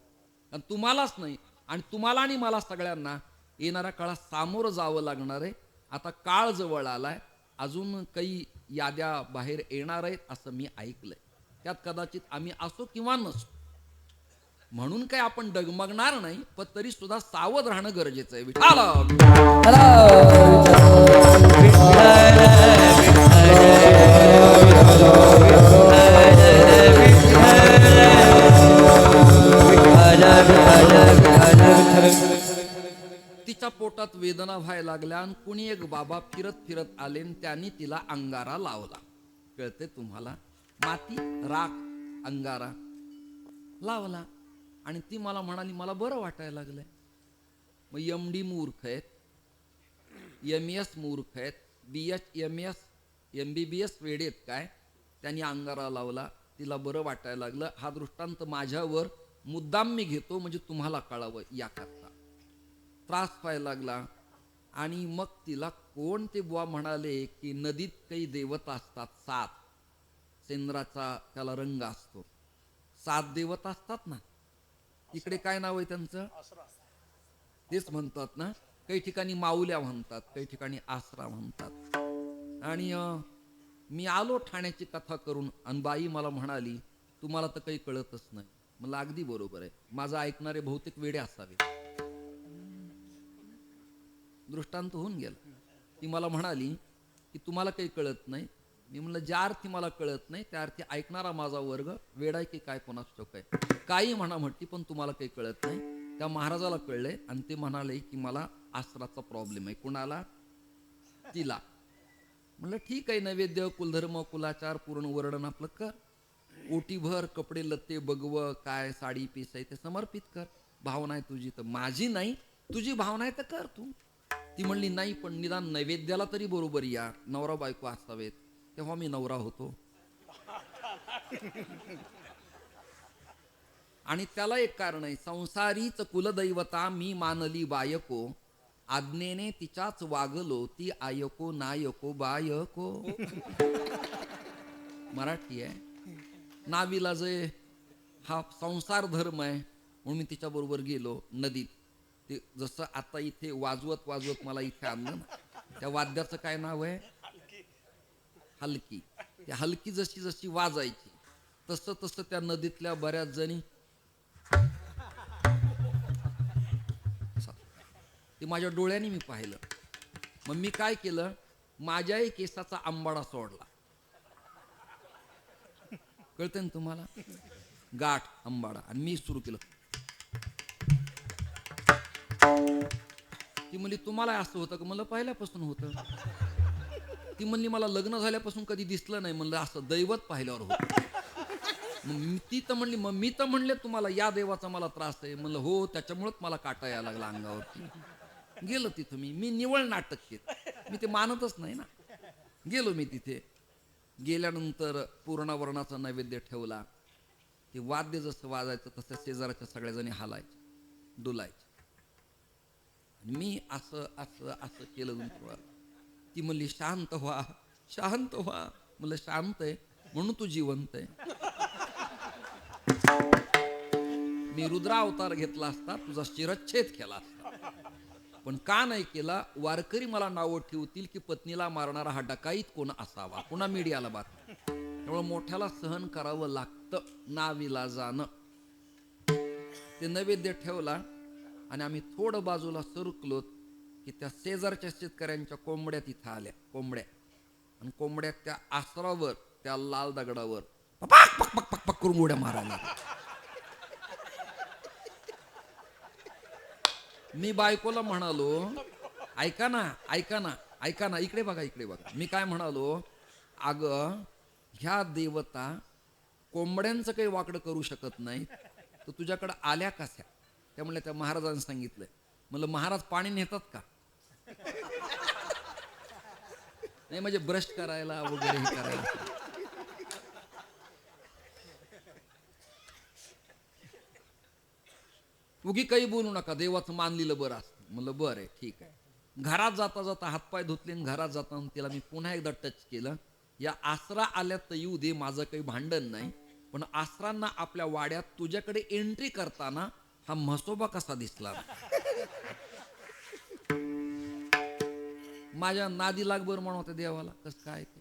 कारण तुम्हालाच नाही, आणि तुम्हाला आणि मला सगळ्यांना येणाऱ्या काळात सामोरं जावं लागणार आहे. आता काळ जवळ आलाय, अजून काही याद्या बाहेर येणार आहेत असं मी ऐकलंय. त्यात कदाचित आम्ही असो किंवा नसो, म्हणून काही आपण डगमगणार नाही, पण तरी सुद्धा सावध राहणं गरजेचं आहे. विठाल तिच्या पोटात वेदना व्हायला लागल्या आणि कुणी एक बाबा फिरत फिरत आले आणि त्यांनी तिला अंगारा लावला. कळते तुम्हाला? माती, राख, अंगारा लावला आणि ती मला म्हणाली मला बरं वाटायला लागलंय. मग MD मूर्ख आहेत, MS मूर्ख आहेत, BHMS MBBS वेडे आहेत काय? त्यांनी अंगारा लावला, तिला बरं वाटायला लागलं. हा दृष्टांत माझ्यावर मुद्दाम मी घेतो म्हणजे तुम्हाला कळावं याकरता. त्रास व्हायला लागला आणि मग तिला कोण ते बुवा म्हणाले की नदीत काही देवता असतात 7, सेंद्राचा त्याला रंग असतो, 7 देवता असतात ना. इकडे काय नाव आहे त्यांचं? तेच म्हणतात ना. काही ठिकाणी माऊल्या म्हणतात, काही ठिकाणी आसरा म्हणतात. आणि मी आलो ठाण्याची कथा करून आणि बाई मला म्हणाली तुम्हाला तर काही कळतच नाही. मला अगदी बरोबर आहे, माझं ऐकणारे बहुतेक वेडे असावे. दृष्टांत होऊन गेला. ती मला म्हणाली की तुम्हाला काही कळत नाही. मी म्हणलं ज्या अर्थी मला कळत नाही त्या अर्थी ऐकणारा माझा वर्ग वेडा आहे की काय कोणास ठाऊक आहे. काही म्हणा म्हटली पण तुम्हाला काही कळत नाही. त्या महाराजाला कळलंय आणि ते म्हणाले की मला आसराचा प्रॉब्लेम आहे. कुणाला? तिला. म्हणलं ठीक आहे, नैवेद्य कुलधर्म कुलाचार पूर्ण वर्णन आपलं कर, ओटीभर कपडे लत्ते बगव काय साडी पीस आहे ते समर्पित कर. भावना आहे तुझी तर माझी नाही, तुझी भावना आहे तर कर तू. ती म्हणली नाही पण निदान नैवेद्याला तरी बरोबर या, नवरा बायको असावेत. तेव्हा मी नवरा होतो. आणि त्याला एक कारण आहे, संसारीच कुलदैवता मी मानली बायको, आज्ञेने तिच्याच वागलो ती आयको नायको बायको. मराठी आहे. नाविलाज आहे, हा संसार धर्म आहे म्हणून मी तिच्या बरोबर गेलो नदीत. ते जसं आता इथे वाजवत वाजवत मला इथे आणलं ना, त्या वाद्याचं काय नाव आहे? हलकी. त्या हलकी जशी जशी वाजायची तसं तसं त्या नदीतल्या बऱ्याच जणी ते माझ्या डोळ्यांनी मी पाहिलं. मग मी काय केलं, माझ्याही केसाचा आंबाडा सोडला. कळतंय ना तुम्हाला? गाठ आंबाडा. आणि मी सुरू केलं. ती म्हणली तुम्हाला असं होतं का? म्हणलं पहिल्यापासून होतं. ती म्हणली मला लग्न झाल्यापासून कधी दिसलं नाही. म्हणलं असं दैवत पाहिल्यावर होतं. मग ती तर म्हणली मग मी तर म्हणले तुम्हाला या देवाचा मला त्रास आहे. म्हणलं हो त्याच्यामुळेच मला काटा यायला लागला अंगावरती. गेलो तिथं मी निवळ नाटक केलं. मी ते मानतच नाही ना. गेलो मी तिथे. गेल्यानंतर पूर्णवर्णाचा नैवेद्य ठेवला. ते वाद्य जसं वाजायचं तसं शेजाराच्या सगळ्या जणी हालायचे डुलायचे. मी असं असं असं केलं. ती म्हणली शांत व्हा शांत व्हा. म्हणलं शांत आहे म्हणून तू जिवंत आहे. मी रुद्रावतार घेतला असता तुझा शिरच्छेद केला असता, पण का नाही केला? वारकरी मला नावं ठेवतील की पत्नीला मारणारा हा डकाईत कोण असावा, पुन्हा मीडियाला बातमी. त्यामुळे मोठ्याला सहन करावं लागतं नाविलाजानं. ते नैवेद्य ठेवला आणि आम्ही थोडं बाजूला सरकलो की त्या शेजारच्या शेतकऱ्यांच्या कोंबड्या तिथं आल्या. कोंबड्या आणि कोंबड्या त्या आसरावर त्या लाल दगडावर पक पक पक पक पक करून उड्या मारायला. मी बायकोला म्हणालो ऐका ना ऐका ना ऐका ना, इकडे बघा इकडे बघा. मी काय म्हणालो, अगं ह्या देवता कोंबड्यांचं काही वाकडं करू शकत नाही तर तुझ्याकडे आल्या कशा? त्यामुळे त्या महाराजांनी सांगितलंय. म्हणलं महाराज पाणी नेतात का? नाही म्हणजे ब्रश करायला वगैरे हे करायला. उगी काही बोलू नका, देवाचं मानलेलं बरं असतं. म्हणलं बरं आहे ठीक आहे. घरात जाता जाता हातपाय धुतले आणि घरात जाताना तिला मी पुन्हा एकदा टच केलं. या आसरा आल्यात तर येऊ दे, माझं काही भांडण नाही, पण आसरांना आपल्या वाड्यात तुझ्याकडे एंट्री करताना हा म्हसोबा कसा दिसला? माझ्या नादी लागभर म्हणत देवाला कसं काय ते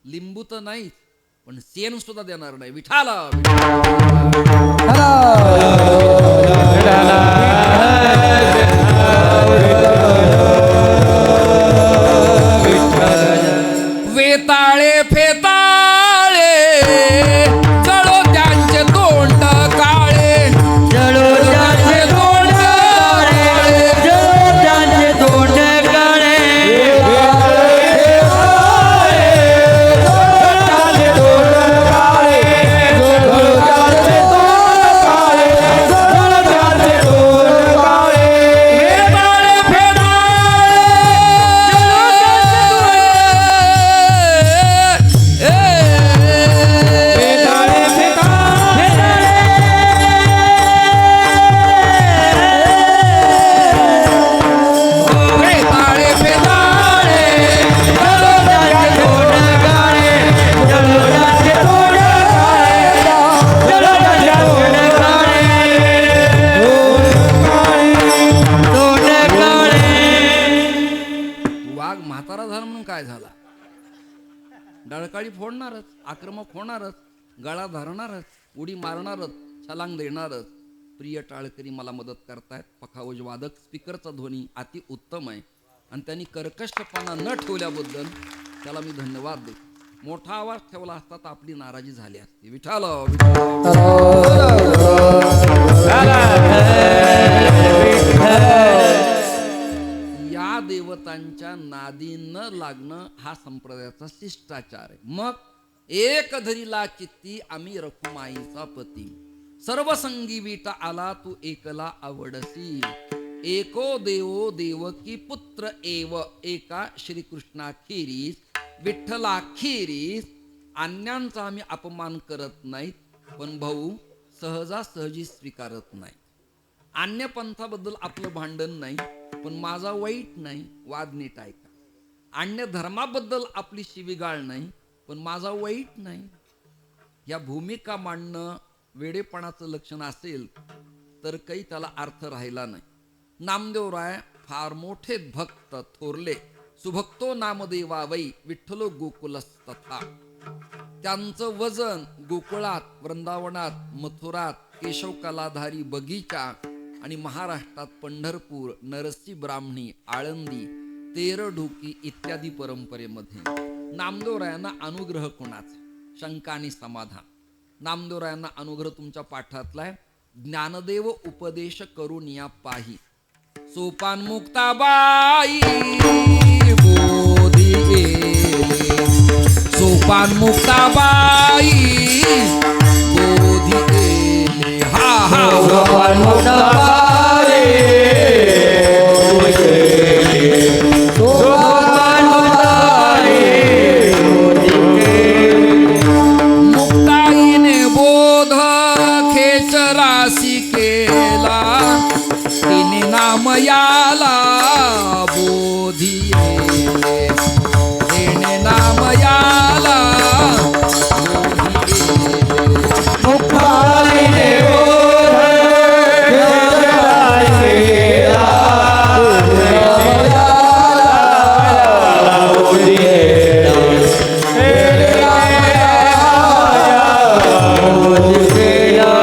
लिंबू तर नाहीच पण सेन सुद्धा देणार नाही. विठाला वेताळे फेताळे जळो त्यांचे तोंड काळे, जळो त्यांचे तोंड काळे, जळो त्यांचे तोंड काळे. म्हातारा झाला म्हणून काय झाला? डळकाळी फोडणारच, आक्रमक होणारच, गळा धरणारच, उडी मारणारच, छलांग देणारच. प्रिय टाळकरी मला मदत करतायत. पखावज वादक स्पीकरचा ध्वनी अति उत्तम आहे आणि त्यांनी कर्कशपणा न ठेवल्याबद्दल त्याला मी धन्यवाद देतो. मोठा आवाज ठेवला असता तर आपली नाराजी झाली असती. विठाल या देवतांच्या नादी न लागणं हा संप्रदायाचा शिष्टाचार आहे. मग एक धरीला चित्ती आम्ही रखुमाईचा पती, सर्वसंगी विटा आला तू एकला आवडसी. एको देवो देवकी पुत्र एव, एका श्रीकृष्णाखेरीस विठ्ठलाखेरीस अन्यांचा आम्ही अपमान करत नाहीत, पण भाऊ सहजासहजी स्वीकारत नाही. अन्य पंथाबद्दल आपलं भांडण नाही, पण माझा वाईट नाही. वाद नीट ऐका. अन्य धर्माबद्दल आपली शिवीगाळ नाही, पण माझा वाईट नाही. या भूमिका मांडणं वेडेपणाचं लक्षण असेल तर काही त्याला अर्थ राहिला नाही. नामदेवराय फार मोठे भक्त थोरले. सुभक्तो नामदेवा वै विठ्ठलो गोकुलस्तथा. त्यांचं वजन गोकुळात, वृंदावनात, मथुरात, केशव कलाधारी बगीचा आणि महाराष्ट्रात पंढरपूर, नरसी ब्राह्मणी, आळंदी, तेरढोकी इत्यादी परंपरेमध्ये. नामदेवरायांना अनुग्रह कोणाचा? शंका आणि समाधान. नामदेवरायांना अनुग्रह तुमच्या पाठातला आहे. ज्ञानदेव उपदेश करून या पाही, सोपान मुक्ताबाई बोधी गेले, सोपान मुक्ताबाई बोधी गेले. हा हा सोपान मुक्ताबाई बोधी गेले, सोपान मुक्ताबाई बोधी गेले. मुक्ताईने बोध खेचरासी केला, तिने नाम याला बोधी येले, तिने नाम याला बोधी येले. मुक्ताईने बोध खेचरासी केला, तिने नाम याला बोधी येले, तिने नाम याला बोधी गेले.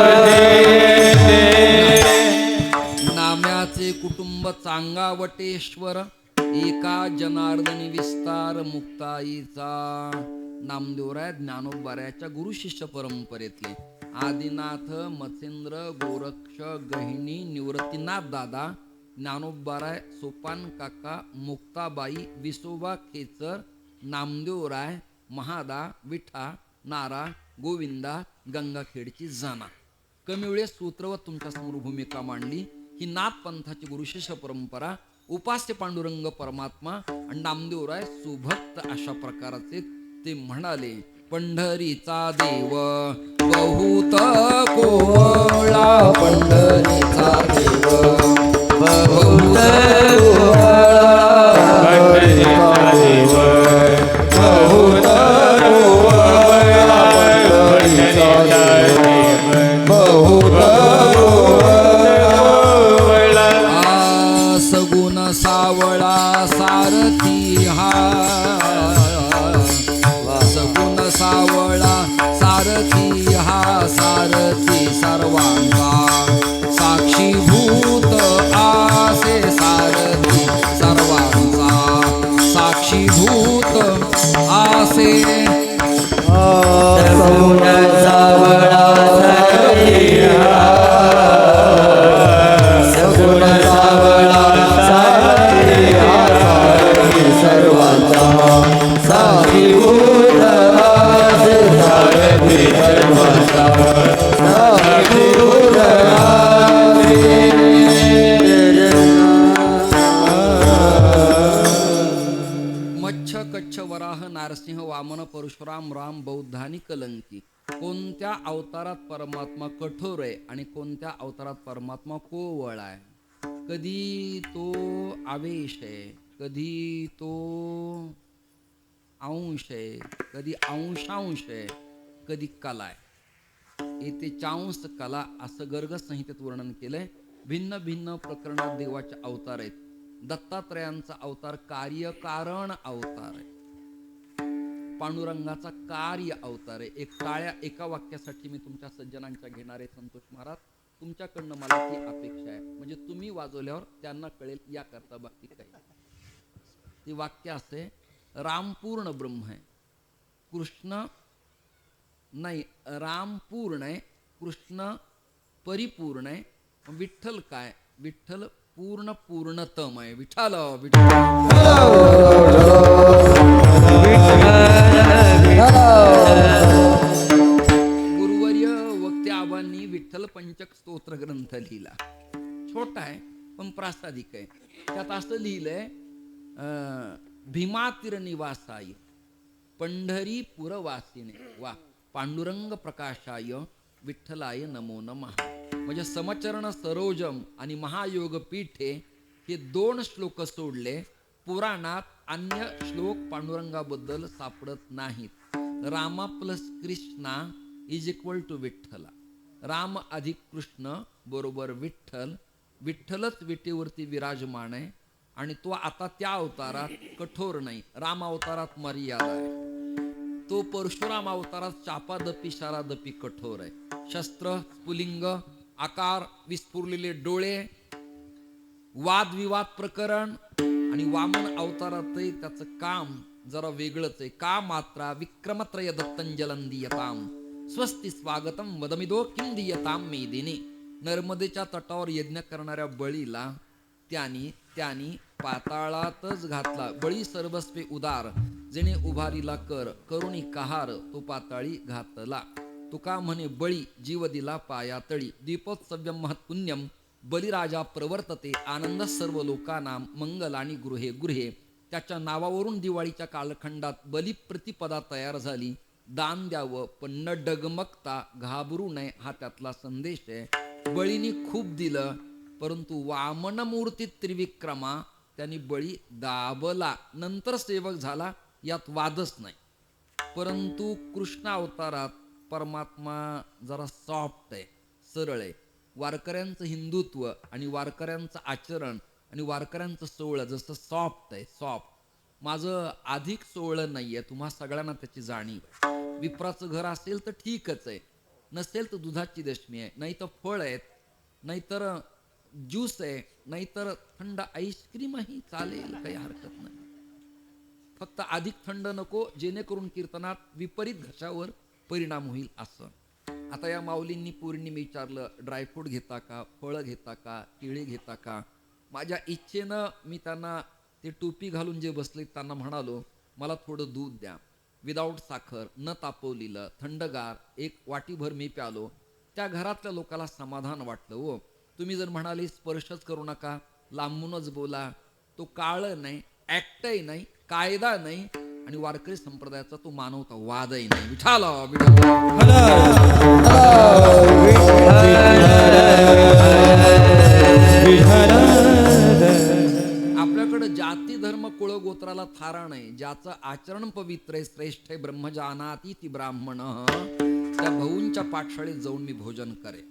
नाम्याचे कुटुंब चांगावटेश्वर, एका जनार्दनी विस्तार मुक्ताईचा. नामदेवराय ज्ञानोबाऱ्याच्या गुरु शिष्य परंपरेतले. आदिनाथ, मच्छिंद्र, गोरक्ष, गहिनी, निवृत्तीनाथ दादा, ज्ञानोबाराय, सोपान काका, मुक्ताबाई, विसोबा खेचर, नामदेवराय, महादा, विठा, नारा, गोविंदा, गंगाखेडची जाना. कमी वेळेस सूत्रवत तुमच्या समोर भूमिका मांडली. ही नाथ पंथाची गुरुशिष्य परंपरा, उपास्य पांडुरंग परमात्मा आणि नामदेवराय सुभक्त अशा प्रकाराचे. ते म्हणाले, पंढरीचा देव बहुत कोवळा, पंढरीचा देव बहुत कोवळा, पंढरीचा देव बहुत कोवळा, पंढरीचा देव बहुत कोवळा. सगुण सावळा सारथी हा, सगुण सावळा सारथी सर्वांचा साक्षीभूत आसे सारथी सर्वांचा साक्षीभूत आसे सगुण सावळा सारथिया सगुण सावळा सारथिया सारथी सर्वांचा साक्षीभूत आसे सारथी सर्वांचा साक्षीभूत मच्छ कच्छ वराह नारसिंह वामन परशुराम राम बौद्धानी कलंकी. कोणत्या अवतारात परमात्मा कठोर आहे आणि कोणत्या अवतारात परमात्मा कोवळ आहे. कधी तो आवेश आहे, कधी तो अंश आहे, कधी अंशांश आहे, कधी कला आहे. येथे चांस कला असं गर्ग संहितेत वर्णन केलंय. भिन्न भिन्न प्रकरणात देवाचे अवतार आहेत. दत्तात्रयांचा अवतार कार्यकारण अवतार आहे. पांडुरंगाचा कार्य अवतार आहे. एका वाक्यासाठी मी तुमच्या सज्जनांच्या घेणार आहे संतोष महाराज. तुमच्याकडनं मला ती अपेक्षा आहे, म्हणजे तुम्ही वाजवल्यावर त्यांना कळेल याकरता बाकी काही. ती वाक्य असे, राम पूर्ण ब्रह्म आहे, कृष्ण नाही, राम पूर्ण आहे, कृष्ण परिपूर्ण आहे, विठ्ठल काय, विठ्ठल पूर्ण पूर्णतम आहे. विठ्ठल गुरुवर्य वक्ते आबांनी विठ्ठल पंचक स्तोत्र ग्रंथ लिहिला. छोटा आहे पण प्रासादिक आहे. त्यात असं लिहिलंय, भीमातीर निवासाय पंढरी पुरवासिने वा पांडुरंग प्रकाशाय विठ्ठलाय नमो नमः. म्हणजे समचरण सरोजम आणि महायोग पीठे हे 2 श्लोक सोडले पुराणात अन्य श्लोक पांडुरंगाबद्दल सापडत नाहीत. Rama plus Krishna is equal to विठ्ठला. राम अधिक कृष्ण बरोबर विठ्ठल. विठ्ठलच विटेवरती विराजमान आहे आणि तो आता त्या अवतारात कठोर नाही. राम अवतारात मर्यादा आहे. तो परशुराम अवतारात चापादपी शारादपी कठोर आहे. शस्त्र, स्फुलिंग, आकार, विस्फुरलेले डोळे, वादविवाद प्रकरण. आणि वामन अवतारातही त्याचं काम जरा वेगळंच आहे. का मात्रा विक्रमत्रय दत्तंजलं दीयताम स्वस्ति स्वागतम वदमिदो किं दीयताम मेदिनी. नर्मदेच्या तटावर यज्ञ करणाऱ्या बळीला त्यांनी पाताळातच घातला. बळी सर्वस्वे उदार जेणे उभारीला करुणी कहार तो पाताळी घातला. तुका म्हणे बळी जीव दिला पायातळी. दीपोत्सव्यम महत्पुण्यम बलिराजा प्रवर्तते आनंद सर्व लोकांना मंगलानी गृहे गृहे. त्याच्या नावावरून दिवाळीच्या कालखंडात बलिप्रतिपदा तयार झाली. दान द्यावं पण न डगमगता घाबरू नये हा त्यातला संदेश आहे. बळीनी खूप दिलं परंतु वामन मूर्ती त्रिविक्रमा त्यांनी बळी दाबला. नंतर सेवक झाला यात वादच नाही. परंतु कृष्ण अवतारात परमात्मा जरा सॉफ्ट आहे, सरळ आहे. वारकऱ्यांचं हिंदुत्व आणि वारकऱ्यांचं आचरण आणि वारकऱ्यांचं सोहळं जसं सॉफ्ट आहे, सॉफ्ट. माझं अधिक सोहळं नाही आहे, तुम्हा सगळ्यांना त्याची जाणीव आहे. विप्राचं घर असेल तर ठीकच आहे, नसेल तर दुधाची दशमी आहे, नाही तर फळ आहेत, नाहीतर ज्यूस आहे, नाहीतर थंड आईस्क्रीमही चालेल, काही हरकत नाही. फक्त अधिक थंड नको जेणेकरून कीर्तनात विपरीत घशावर परिणाम होईल असं. आता या माऊलींनी पूर्णिमे विचारलं, ड्रायफ्रूट घेता का, फळं घेता का, केळी घेता का. माझ्या इच्छेनं मी त्यांना ते टोपी घालून जे बसले त्यांना म्हणालो, मला थोडं दूध द्या, विदाऊट साखर, न तापवलेलं, थंडगार, एक वाटीभर मी प्यालो. त्या घरातल्या लोकांना समाधान वाटलं. हो, तुम्ही जर म्हणाले स्पर्शच करू नका, लांबूनच बोला, तो काळ नाही, ॲक्टही नाही, कायदा नाही आणि वारकरी संप्रदायाचा तो मानवतावादही नाही. विठाला आपल्याकडे जाती धर्म कुळ गोत्राला थारा नाही. ज्याचं आचरण पवित्र आहे, श्रेष्ठ आहे, ब्रह्मजानाती ती ब्राह्मण, त्या भाऊंच्या पाठशाळेत जाऊन मी भोजन करे.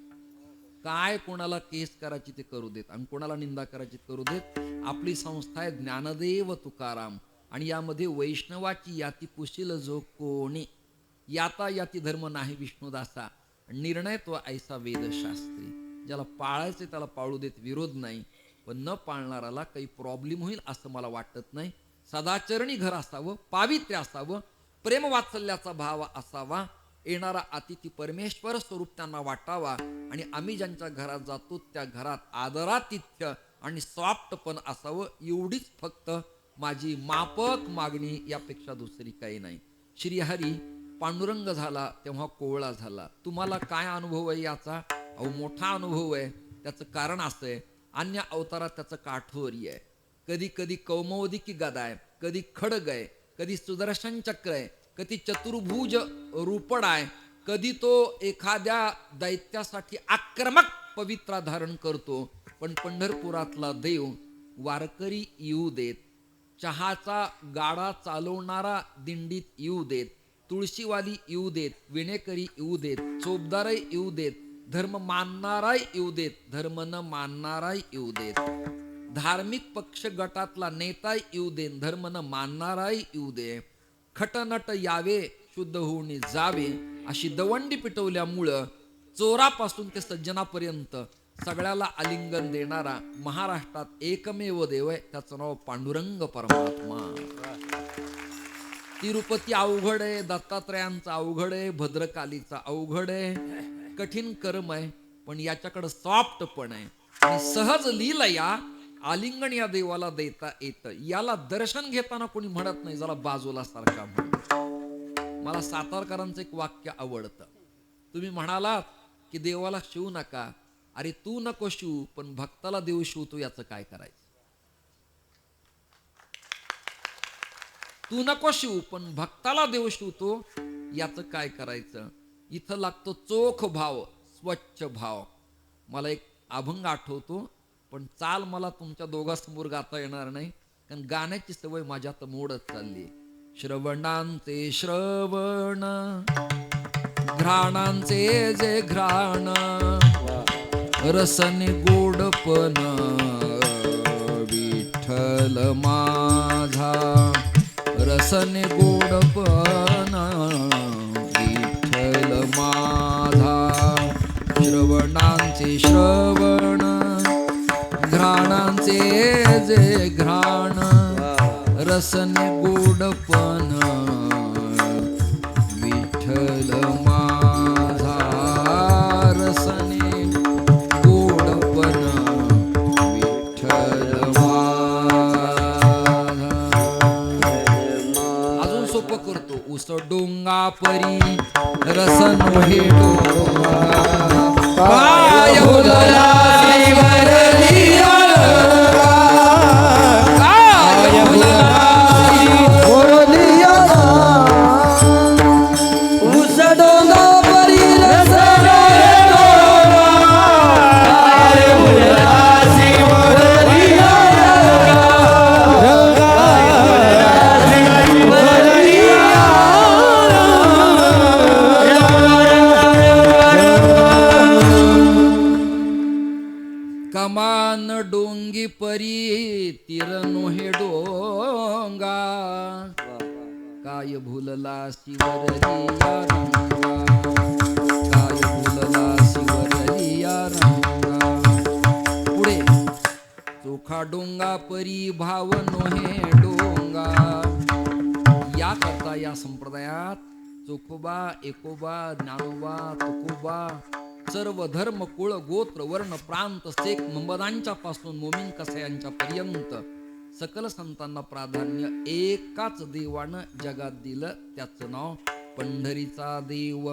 काय कोणाला केस करायची ते करू देत आणि कोणाला निंदा करायची करू देत. आपली संस्था आहे ज्ञानदेव तुकाराम आणि यामध्ये वैष्णवाची याती पुशील जो कोणी. याता याती धर्म नाही विष्णुदासा. निर्णय तो ऐसा वेदशास्त्री. ज्याला पाळायचे त्याला पाळू देत, विरोध नाही, पण न पाळणाराला काही प्रॉब्लेम होईल असं मला वाटत नाही. सदाचरणी घर असावं, पावित्र्य असावं, प्रेम वात्सल्याचा भाव असावा, येणारा अतिथी परमेश्वर स्वरूप त्यांना वाटावा, आणि आम्ही ज्यांच्या घरात जातो त्या घरात आदरातिथ्य आणि सॉफ्टपण असावं, एवढीच फक्त माझी माफक मागणी, यापेक्षा दुसरी काही नाही. श्रीहरी पांडुरंग झाला तेव्हा कोवळा झाला. तुम्हाला काय अनुभव आहे याचा? अहो मोठा अनुभव आहे. त्याचं कारण असं आहे, अन्य अवतारात त्याचं काठोरी आहे. कधी कधी कौमोदिकी गदा आहे, कधी खडग आहे, कधी सुदर्शन चक्र आहे, कधी चतुर्भुज रूपड आहे, कधी तो एखाद्या दैत्यासाठी आक्रमक पवित्रा धारण करतो. पण पंढरपुरातला देव वारकरी येऊ देत, चहाचा गाडा चालवणारा दिंडीत येऊ देत, तुळशीवाली येऊ देत, विणेकरी येऊ देत, चोपदारही येऊ देत, धर्म मानणाराही येऊ देत, धर्म न मानणाराही येऊ देत, धार्मिक पक्ष गटातला नेता येऊ दे, धर्म न मानणाराही येऊ दे, खटनट यावे, शुद्ध होऊन जावे, अशी दवंडी पिटवल्यामुळं चोरापासून ते सज्जनापर्यंत सगळ्याला आलिंगन देणारा महाराष्ट्रात एकमेव देव आहे. त्याचं नाव पांडुरंग परमात्मा. तिरुपती अवघड आहे, दत्तात्रयांचा अवघड आहे, भद्रकालीचा अवघड आहे, कठीण कर्म आहे, पण याच्याकडे सॉफ्ट पण आहे आणि सहज लीलया आलिंगन या देवाला देता येतं. याला दर्शन घेताना कोणी म्हणत नाही जरा बाजूला सारखा म्हणून. मला सातारकरांचं एक वाक्य आवडतं. तुम्ही म्हणालात की देवाला शिवू नका, अरे तू नको शिवू, पण भक्ताला देव शिवतो याचं काय करायचं? तू नको शिवू पण भक्ताला देव शिवतो याचं काय करायचं? इथं लागतो चोख भाव, स्वच्छ भाव. मला एक अभंग आठवतो, पण चाल मला तुमच्या दोघांसमोर गाता येणार नाही, कारण गाण्याची सवय माझ्यात मोडत चालली. श्रवणांचे श्रवण, घ्राणांचे जे घ्राण, रसने गोडपण विठ्ठल माझा, रसने गोडपण विठ्ठल माझा. श्रवणांचे श्रवण, घ्राणांचे जे घ्राण, रसने गोडपण विठ्ठल माझा, रसने गोडपण विठ्ठल माझा. अजून सोपं करतो. उस डोंगा परी रसन हे डोंगा, काय बोलला कमान डोंगी परी तिरनो हे डोंगा, काय भुलला शिवरलिया रंगा, काय भुलला शिवरलिया रंगा. पुढे चोखा डोंगा परी भावनो हे डोंगा. या करता या संप्रदायात चोखोबा, एकोबा, ज्ञानोबा, तुकोबा, सर्व धर्म, कुळ, गोत्र, वर्ण, प्रांत, शेख, मंबदांच्या पासून मोमीन कसायांच्या पर्यंत सकल संतांना प्राधान्य एकाच देवानं जगात दिलं. त्याचं नाव पंढरीचा देव.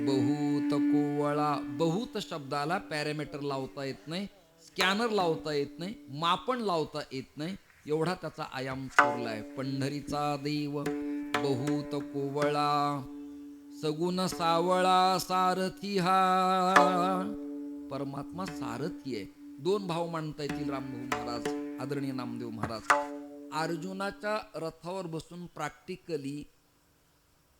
बहुत कोवळा. बहुत शब्दाला पॅरामीटर लावता येत नाही, स्कॅनर लावता येत नाही, मापन लावता येत नाही, एवढा त्याचा आयाम ठरलाय. पंढरीचा देव बहुत कोवळा, सगुण सावळा सारथी हा. परमात्मा सारथी आहे. दोन भाव मानता येतील रामभाऊ महाराज, आदरणीय नामदेव महाराज. अर्जुनाच्या रथावर बसून प्रॅक्टिकली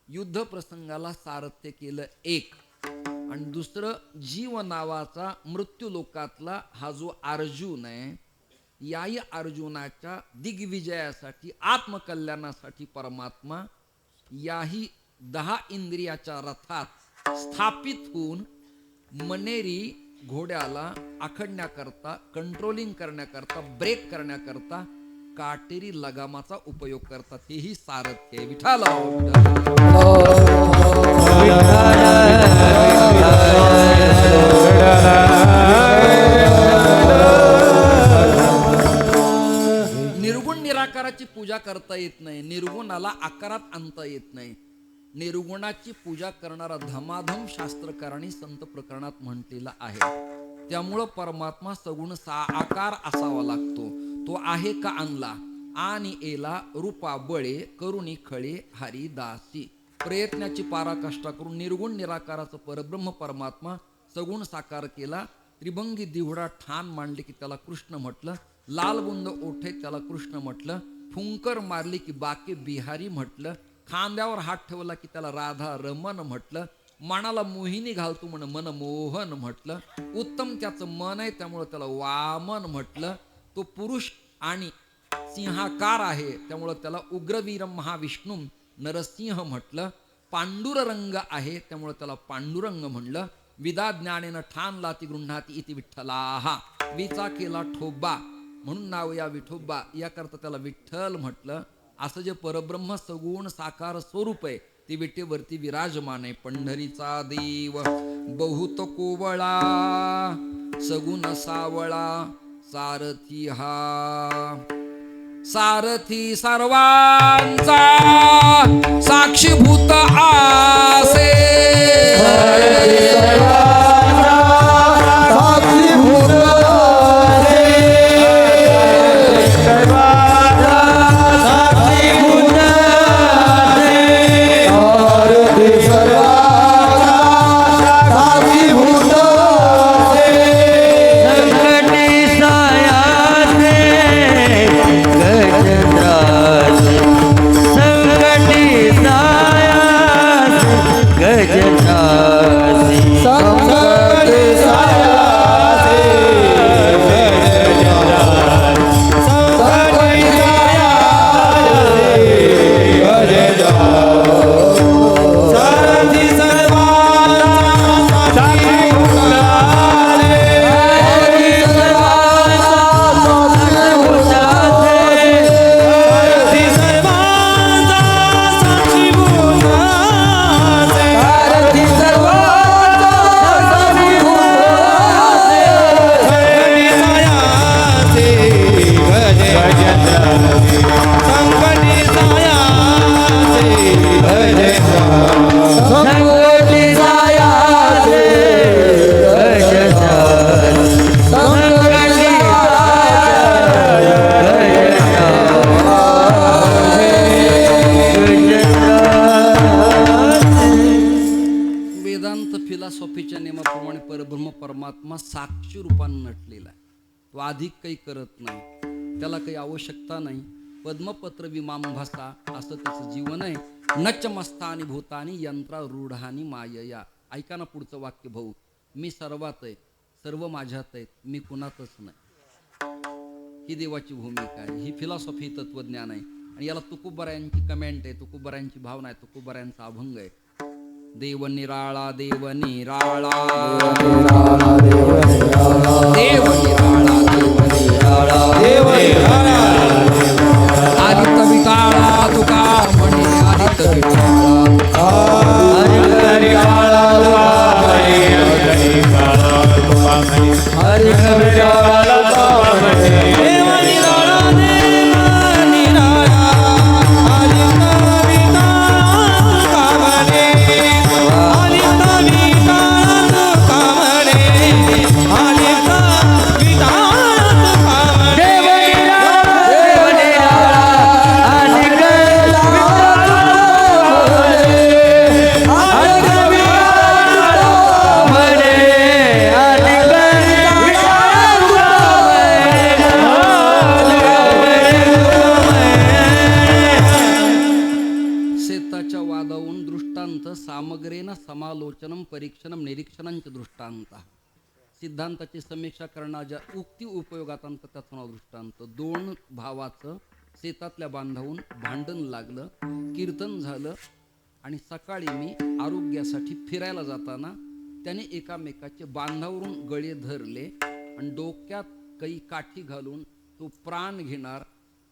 युद्ध प्रसंगाला सारथ्य केलं एक, आणि दुसरं जीव नावाचा मृत्यू लोकातला हा जो अर्जुन आहे, याही अर्जुनाच्या दिग्विजयासाठी, आत्मकल्याणासाठी परमात्मा याही 10 इंद्रियाच्या रथात स्थापित होऊन मनेरी घोड्याला आखडण्याकरता, कंट्रोलिंग करण्याकरता, ब्रेक करण्याकरता काटेरी लगामाचा उपयोग करतात. हेही सारथ्य विठाल. निर्गुण निराकाराची पूजा करता येत नाही, निर्गुणाला आकारात आणता येत नाही. निर्गुणाची पूजा करणारा धमाधम शास्त्रकारांनी संत प्रकरणात म्हटलेला आहे. त्यामुळं परमात्मा सगुण आकार असावा लागतो. तो आहे का आणला आणि एला रूपा बळे करुणी खळे हरिदासी. प्रयत्नाची पराकाष्ठा करून निर्गुण निराकाराचं परब्रह्म परमात्मा सगुण साकार केला. त्रिभंगी दिवडा ठाण मांडले की त्याला कृष्ण म्हटलं, लाल बुंद ओठे त्याला कृष्ण म्हटलं, फुंकर मारली की बाके बिहारी म्हटलं, खांद्यावर हात ठेवला की त्याला राधा रमन म्हटलं, मनाला मोहिनी घालतो म्हण मन मोहन म्हटलं, उत्तम त्याचं मन आहे त्यामुळं त्याला वामन म्हटलं, तो पुरुष आणि सिंहाकार आहे त्यामुळं त्याला उग्रवीर महाविष्णू नरसिंह म्हटलं, पांडुरंग आहे त्यामुळं त्याला पांडुरंग म्हणलं, विदा ज्ञानेनं ठाण लाती गृह्णाती इति विठ्ठलाहा. विचा केला ठोबा म्हणून नाव या विठोबा, याकरता त्याला विठ्ठल म्हटलं. असं जे परब्रह्म सगुण साकार स्वरूप आहे ते विटेवरती विराजमान आहे. पंढरीचा देव बहुत कोवळा सगुण सावळा सारथी हा. सारथी सर्वांचा साक्षीभूत आसे, फिलॉसॉफीच्या नियमाप्रमाणे परब्रह्म परमात्मा साक्षी रूपाने नटलेला आहे. तो अधिक काही करत नाही, त्याला काही आवश्यकता नाही. पद्मपत्र विमांभासा असं त्याचं जीवन आहे. नच मस्तानी भूतानी यंत्रारूढानी मायया. ऐका ना पुढचं वाक्य भाऊ, मी सर्वात आहे, सर्व माझ्यात आहेत, मी कुणातच नाही. ही देवाची भूमिका आहे. ही फिलॉसॉफी तत्वज्ञान आहे. आणि याला तुकोबारायांची कमेंट आहे, तुकोबारायांची भावना आहे, तुकोबारायांचा अभंग आहे. देव निराळा देव निराळा देव निराळा देव निराळा देव निराळा आदित विटाळा तुका म्हणे आदित विटाळा आदित विटाळा तुका म्हणे आदित विटाळा तुका म्हणे देव निराळा देव निराळा आदित विटाळा तुका म्हणे सामग्रेन समालोचनम परीक्षणम निरीक्षणांचे दृष्टांत. सिद्धांताची समीक्षा करण्याच्या उक्ती उपयोगातांत त्याचं नाव दृष्टांत. दोन भावाचं शेतातल्या बांधावून भांडण लागलं, कीर्तन झालं, आणि सकाळी मी आरोग्यासाठी फिरायला जाताना त्याने एकामेकाचे बांधावरून गळे धरले आणि डोक्यात काही काठी घालून तो प्राण घेणार,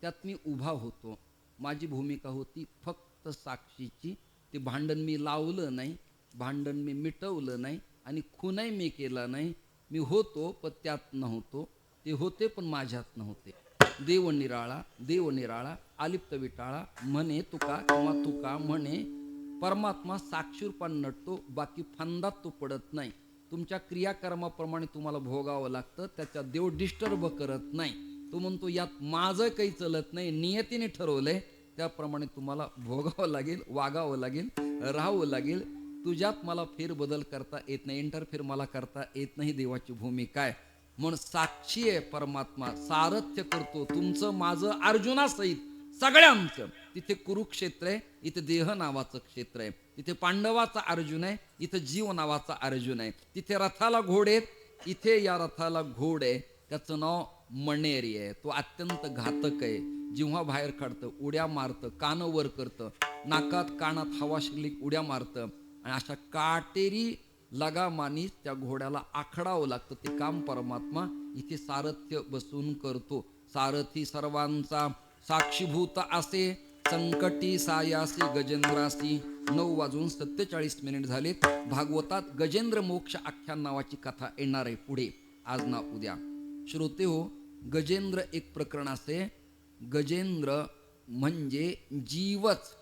त्यात मी उभा होतो. माझी भूमिका होती फक्त साक्षीची. ते भांडण मी लावलं नाही, भांडण मी मिटवलं नाही आणि खूनही मी केला नाही. मी होतो पण त्यात नव्हतो, ते होते पण माझ्यात नव्हते. देव निराळा, देव निराळा, आलिप्त विटाळा म्हणे तुका किंवा तुका म्हणे परमात्मा साक्षीरूपान नटतो, बाकी फंदात तो पडत नाही. तुमच्या क्रियाकर्माप्रमाणे तुम्हाला भोगावं लागतं, त्याच्यात देव डिस्टर्ब करत नाही. तो म्हणतो यात माझं काही चलत नाही, नियतीने ठरवलंय त्याप्रमाणे तुम्हाला भोगावं लागेल, वागावं लागेल, राहावं लागेल. तुझ्यात मला फेरबदल करता येत नाही, इंटरफेर मला करता येत नाही. देवाची भूमिका आहे म्हणून साक्षी आहे परमात्मा, सारथ्य करतो तुमचं माझं अर्जुनासहित सगळ्यांचं. तिथे कुरुक्षेत्र आहे, इथे देह नावाचं क्षेत्र आहे. तिथे पांडवाचा अर्जुन आहे, इथं जीव नावाचा अर्जुन आहे. तिथे रथाला घोडे आहेत, इथे या रथाला घोड आहे. त्याचं नाव मणेरी आहे. तो अत्यंत घातक आहे. जिव्हा बाहेर काढतं, उड्या मारतं, कानं वर करतं, नाकात कानात हवा शिरली उड्या मारतं आणि अशा काटेरी लगामानी त्या घोड्याला आखडावं लागतं. ते काम परमात्मा इथे सारथ्य बसून करतो. सारथी सर्वांचा साक्षीभूत असे, संकटी सायासी गजेंद्रासी. 9:47 झालेत. भागवतात गजेंद्र मोक्ष आख्यान नावाची कथा येणार आहे पुढे, आज ना उद्या. श्रोते हो, गजेंद्र एक प्रकरण असे. गजेंद्र म्हणजे जीवच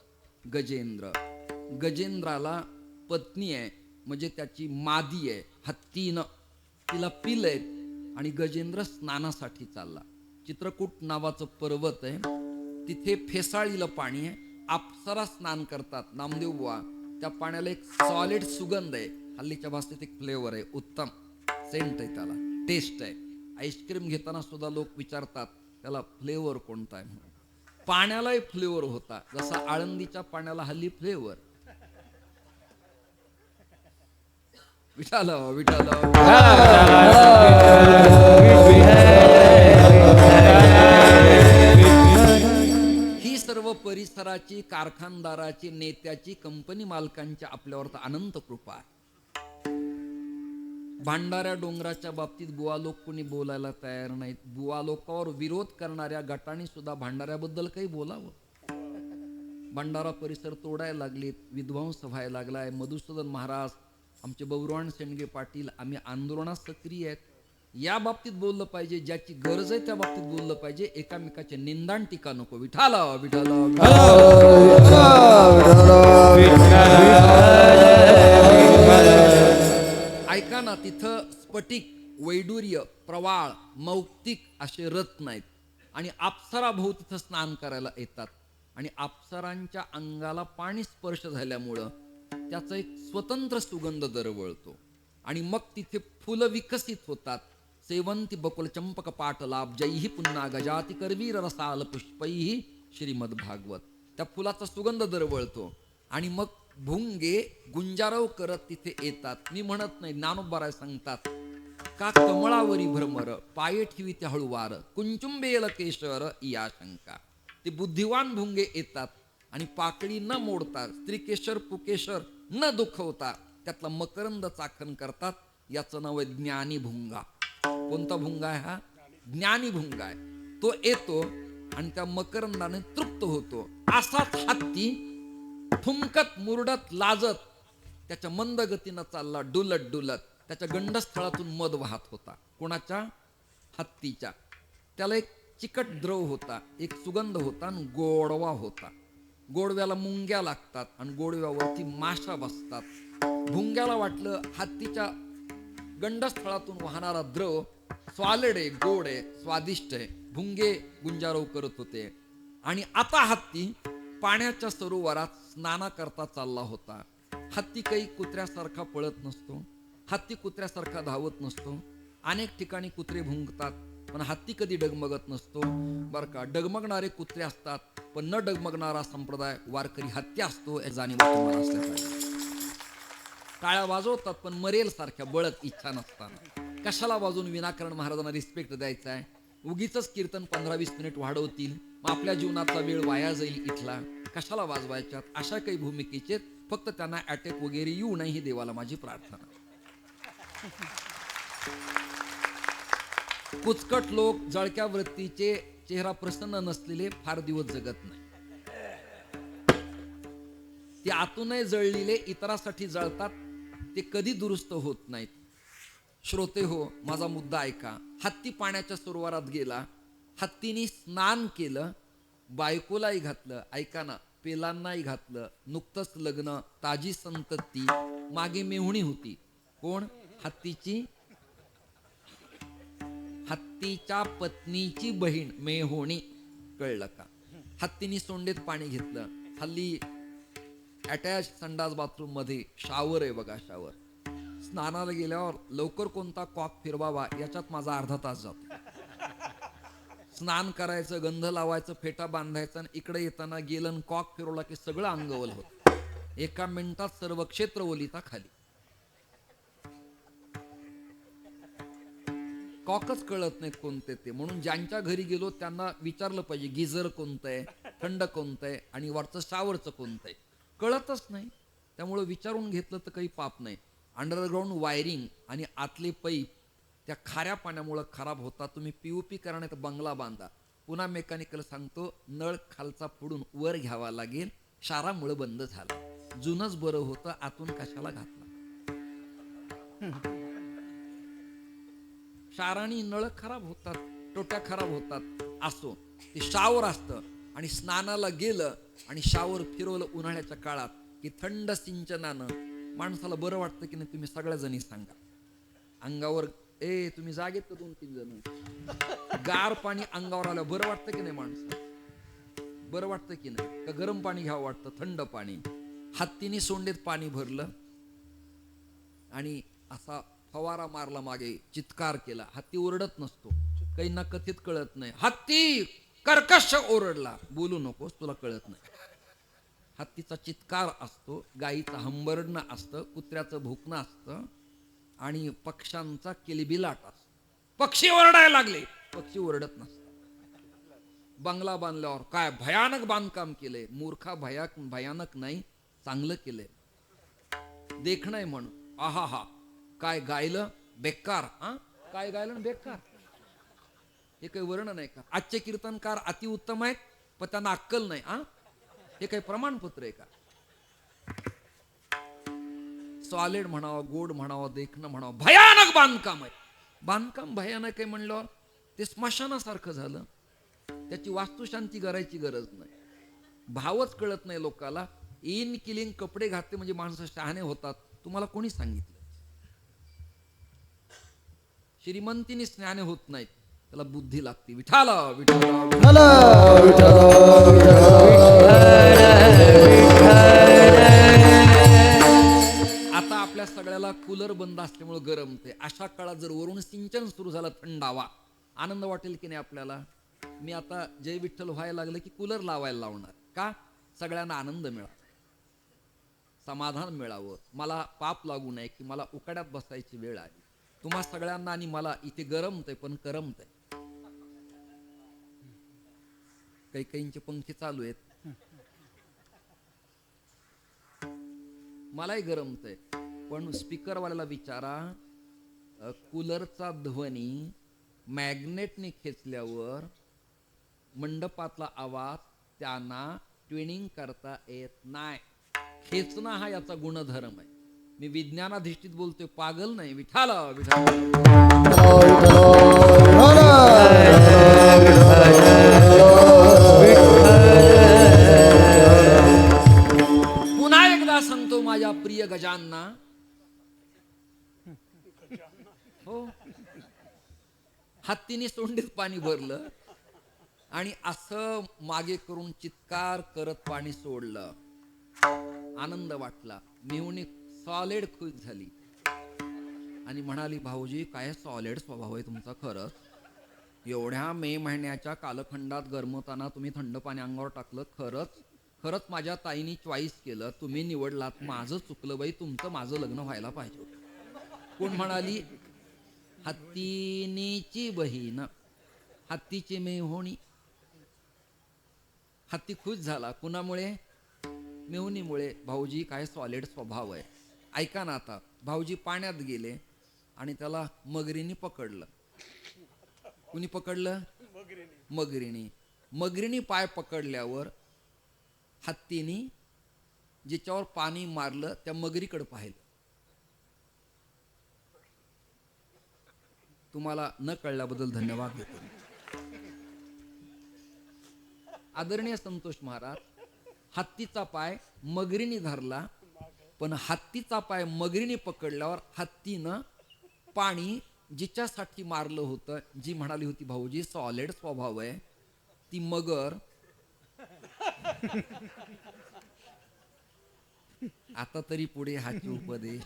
गजेंद्र. गजेंद्राला पत्नी आहे, म्हणजे त्याची मादी आहे. हत्तीनं तिला पिलंय आणि गजेंद्र स्नानासाठी चालला. चित्रकूट नावाचं पर्वत आहे, तिथे फेसाळीला पाणी आहे. अप्सरा स्नान करतात, नामदेव बुवा. त्या पाण्याला एक सॉलिड सुगंध आहे. हल्लीच्या भाषेत एक फ्लेवर आहे, उत्तम सेंट आहे, त्याला टेस्ट आहे. आईस्क्रीम घेताना सुद्धा लोक विचारतात त्याला फ्लेवर कोणता आहे म्हणून. पाण्यालाही फ्लेवर होता, जसा आळंदीच्या पाण्याला हल्ली फ्लेवर. विठाल विठाल. ही सर्व परिसराची, कारखानदाराची, नेत्याची, कंपनी मालकांच्या आपल्यावर तर अनंत कृपा आहे. भांडाऱ्या डोंगराच्या बाबतीत बुवा लोक कोणी बोलायला तयार नाहीत. बुवा लोकांवर विरोध करणाऱ्या गटाने सुद्धा भांडाऱ्याबद्दल काही बोलावं. भंडारा परिसर तोडायला लागलेत, विध्वंस व्हायला लागलाय. मधुसूदन महाराज, आमचे बबुराण शेंडगे पाटील, आम्ही आंदोलनात सक्रिय आहेत. या बाबतीत बोललं पाहिजे, ज्याची गरज आहे त्या बाबतीत बोललं पाहिजे. एकामेकाचे निंदान टीका नको. विठाल विठाल. ऐका ना, तिथं स्फटिक, वैडूर्य, प्रवाळ, मौक्तिक असे रत्न आहेत आणि अप्सरा भाऊ तिथं स्नान करायला येतात. आणि अप्सरांच्या अंगाला पाणी स्पर्श झाल्यामुळं त्याचा एक स्वतंत्र सुगंध दरवळतो आणि मग तिथे फुलं विकसित होतात. सेवंती बकुल चंपक पाटलाभ जैही पुन्हा गजाती करवीर रसाल पुष्पैही श्रीमद भागवत. त्या फुलाचा सुगंध दरवळतो आणि मग भुंगे गुंजारव करत तिथे येतात. मी म्हणत नाही, ज्ञानोबराय सांगतात, का कमळावरी भ्रमर पाये ठेवी त्या हळुवार कुंचुंबेल केशर या शंका. ते बुद्धिवान भुंगे येतात आणि पाकळी न मोडता, स्त्रीकेशर पुकेशर न दुखवता त्यातला मकरंद चाखण करतात. याचं नाव आहे ज्ञानी भुंगा. कोणता भुंगा आहे हा? ज्ञानी भुंगा आहे. तो येतो आणि त्या मकरंदाने तृप्त होतो. असाच हत्ती ठुमकत मुरडत लाजत त्याच्या मंद गतीनं चालला, डुलत डुलत. त्याच्या गंडस्थळातून मध वाहत होता. कोणाच्या? हत्तीच्या. त्याला एक चिकट द्रव होता, एक सुगंध होता आणि गोडवा होता. गोडव्याला मुंग्या लागतात आणि गोडव्यावरती माशा बसतात. भुंग्याला वाटलं हत्तीच्या गंडस्थळातून वाहणारा द्रव स्वालड आहे, गोड आहे, स्वादिष्ट आहे. भुंगे गुंजारव करत होते आणि आता हत्ती पाण्याच्या सरोवरात स्नाना करता चालला होता. हत्ती काही कुत्र्यासारखा पळत नसतो, हत्ती कुत्र्यासारखा धावत नसतो. अनेक ठिकाणी कुत्रे भुंकतात पण हत्ती कधी डगमगत नसतो बर का. डगमगणारे कुत्रे असतात पण न डगमगणारा संप्रदाय वारकरी हत्ती असतो, या जाणीव तुम्हाला असल्या पाहिजे. टाळ्या वाजवतात पण मरेल सारख्या बळत इच्छा नसताना. कशाला वाजून विनाकारण महाराजांना रिस्पेक्ट द्यायचा आहे? उगीच कीर्तन 15-20 मिनिट वाढवतील, मग आपल्या जीवनाचा वेळ वाया जाईल इथला. कशाला वाजवायच्यात? अशा काही भूमिकेचे फक्त त्यांना अटॅक वगैरे येऊ नये ही देवाला माझी प्रार्थना. कुचकट लोक, जळक्या वृत्तीचे, चेहरा प्रसन्न नसलेले फार दिवस जगत नाही. ते आतूनही जळलेले इतरासाठी जळतात, ते कधी दुरुस्त होत नाहीत. श्रोते हो, माझा मुद्दा ऐका. हत्ती पाण्याच्या सरोवरात गेला, हत्तीने स्नान केलं, बायकोलाही घातलं, ऐका ना, पेलांनाही घातलं, नुकतंच लग्न, ताजी संतती, मागे मेहुणी होती. कोण? हत्तीच्या पत्नीची बहीण मेहुणी. कळलं का? हत्तीने सोंडेत पाणी घेतलं. हल्ली अटॅच संडास बाथरूम मध्ये शावर आहे बघा, शावर. स्नानाला गेल्यावर लवकर कोणता कॉक फिरवावा याच्यात माझा अर्धा तास जातो. स्नान करायचं, गंध लावायचं, फेटा बांधायचा, आणि इकडे येताना गेलन कॉक फिरवला की सगळं अंगवल होत. एका मिनिटात सर्व क्षेत्र ओलिता खाली. कॉकच कळत नाहीत कोणते ते. म्हणून ज्यांच्या घरी गेलो त्यांना विचारलं पाहिजे गिझर कोणतं आहे, थंड कोणतं आहे, आणि वरचं शावरचं कोणतं आहे. कळतच नाही. त्यामुळे विचारून घेतलं तर काही पाप नाही. अंडरग्राऊंड वायरिंग आणि आतले पैप त्या खाऱ्या पाण्यामुळे खराब होतात. तुम्ही पीओपी करा नाही तर बंगला बांधा. पुन्हा मेकॅनिकल सांगतो, नळ खालचा फोडून वर घ्यावा लागेल, क्षारामुळे बंद झाला. जुनच बरं होतं, आतून कशाला घातला. क्षाराने नळ खराब होतात, टोट्या खराब होतात. असो, ते शावर असतं, आणि स्नानाला गेलं आणि शावर फिरवलं उन्हाळ्याच्या काळात की थंड सिंचनानं माणसाला बरं वाटतं की नाही? तुम्ही सगळ्या जणी सांगा. अंगावर तुम्ही जागेत का 2-3 जण? गार पाणी अंगावर आलं बरं वाटतं की नाही माणसाला? बरं वाटतं की नाही? का गरम पाणी घ्यावं वाटतं, थंड पाणी? हत्तीने सोंडेत पाणी भरलं आणि असा फवारा मारला, मागे चित्कार केला. हत्ती ओरडत नसतो, काहींना कथित कळत नाही. हत्ती कर्कश ओरडला, बोलू नकोस, तुला कळत नाही. हत्तीचा चित्कार असतो, गाईचा हंबरडणं असतं, कुत्र्याचं भुकणं असतं, आणि पक्ष्यांचा किलबिलाट असतो. पक्षी ओरडायला लागले, पक्षी ओरडत नसतात. बंगला बांधल्यावर काय भयानक बांधकाम केलंय. मूर्खा, भयानक नाही, चांगलं केलंय. देखणंय म्हणून आहा हा, काय गायलं बेकार. काय गायलं ना बेकार, हे काही वर्णन आहे का? आजचे कीर्तनकार अतिउत्तम आहेत, पण त्यांना अक्कल नाही. हे काही प्रमाणपत्र आहे का? सॉलिड म्हणावं, गोड म्हणावं, देखणं म्हणावं, भयानक बांधकाम आहे. बांधकाम भयानक आहे म्हणल्यावर ते स्मशानासारखं झालं. त्याची वास्तुशांती करायची गरज नाही. भावच कळत नाही लोकाला. इन किलिंग कपडे घातले म्हणजे माणसं शहाणे होतात, तुम्हाला कोणी सांगितलं? श्रीमंतीने स्नाने होत नाहीत, त्याला बुद्धी लागते. विठाला विठाला आता आपल्या सगळ्याला कूलर बंद असल्यामुळे गरमते. अशा काळात जर वरून सिंचन सुरू झालं, थंडावा, आनंद वाटेल की नाही आपल्याला? मी आता जय विठ्ठल व्हायला लागलं की कूलर लावायला लावणार. का? सगळ्यांना आनंद मिळावा, समाधान मिळावं, मला पाप लागू नये की मला उकाड्यात बसायची वेळ आली. तुम्हा सगळ्यांना आणि मला इथे गरमतंय, पण करमतंय. काही काहींचे पंखे चालू आहेत, मलाही गरमतंय. पण स्पीकरवाल्याला विचारा, कूलरचा ध्वनी मॅग्नेटने खेचल्यावर मंडपातला आवाज त्यांना ट्विनिंग करता येत नाही. खेचणं हा याचा गुणधर्म आहे. मी विज्ञानाधिष्ठित बोलतोय, पागल नाही. विठाला पुन्हा एकदा सांगतो माझ्या प्रिय गजांना, हो, हत्तीने सोंडीत पाणी भरलं आणि असं मागे करून चित्कार करत पाणी सोडलं. आनंद वाटला. मेहुणी सॉलिड खुश झाली आणि म्हणाली, भाऊजी काय सॉलिड स्वभाव आहे तुमचा. खरंच एवढ्या मे महिन्याच्या कालखंडात गरमताना तुम्ही थंड पाणी अंगावर टाकलं. खरंच माझ्या ताईनी चॉईस केलं, तुम्ही निवडलात. माझं चुकलं बाई, तुमचं माझं लग्न व्हायला पाहिजे. कोण म्हणाली? हत्तीनीची बहीण, हत्तीची मेहुणी. हत्ती खुश झाला. कुणामुळे? मेहुनीमुळे भाऊजी काय सॉलिड स्वभाव आहे. ऐका ना आता, भाऊजी पाण्यात गेले आणि त्याला मगरीने पकडलं. कुणी पकडलं? मगरीने पाय पकडल्यावर हत्तीने जिच्यावर पाणी मारलं त्या मगरीकडे पाहिलं. तुम्हाला न कळल्याबद्दल धन्यवाद देतो. आदरणीय संतोष महाराज, हत्तीचा पाय मगरीने धरला, पण हत्तीचा पाय मगरीने पकडल्यावर हत्तीनं पाणी जिच्यासाठी मारलं होतं, जी म्हणाली होती भाऊजी सॉलिड स्वभाव आहे, ती मगर आता तरी पुढे हाची उपदेश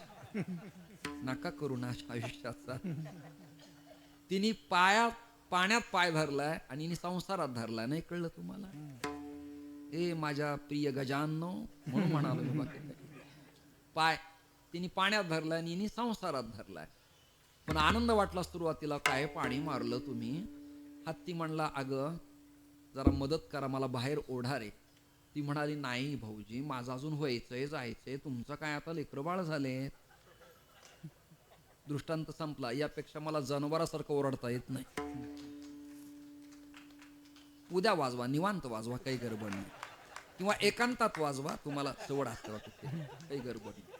नका करू ना आयुष्याचा. तिने पाण्यात पाय धरलाय आणि हिने संसारात धरलाय. नाही कळलं तुम्हाला? ए माझ्या प्रिय गजानो म्हणून म्हणालो मी. बाकी पाय तिने पाण्यात धरलाय आणि हिने संसारात धरलाय. पण आनंद वाटला सुरुवातीला, काय पाणी मारलं तुम्ही. हत्ती म्हणला, अगं जरा मदत करा, मला बाहेर ओढा रे. ती म्हणाली, नाही भाऊजी माझं अजून व्हायचंय, जायचंय, तुमचं काय आता लेकरं बाळ झाले. दृष्टांत संपला. यापेक्षा मला जनावरासारखं ओरडता येत नाही. उद्या वाजवा, निवांत वाजवा, काही गडबड नाही. किंवा एकांतात वाजवा, तुम्हाला सवड असते, काही गडबड नाही.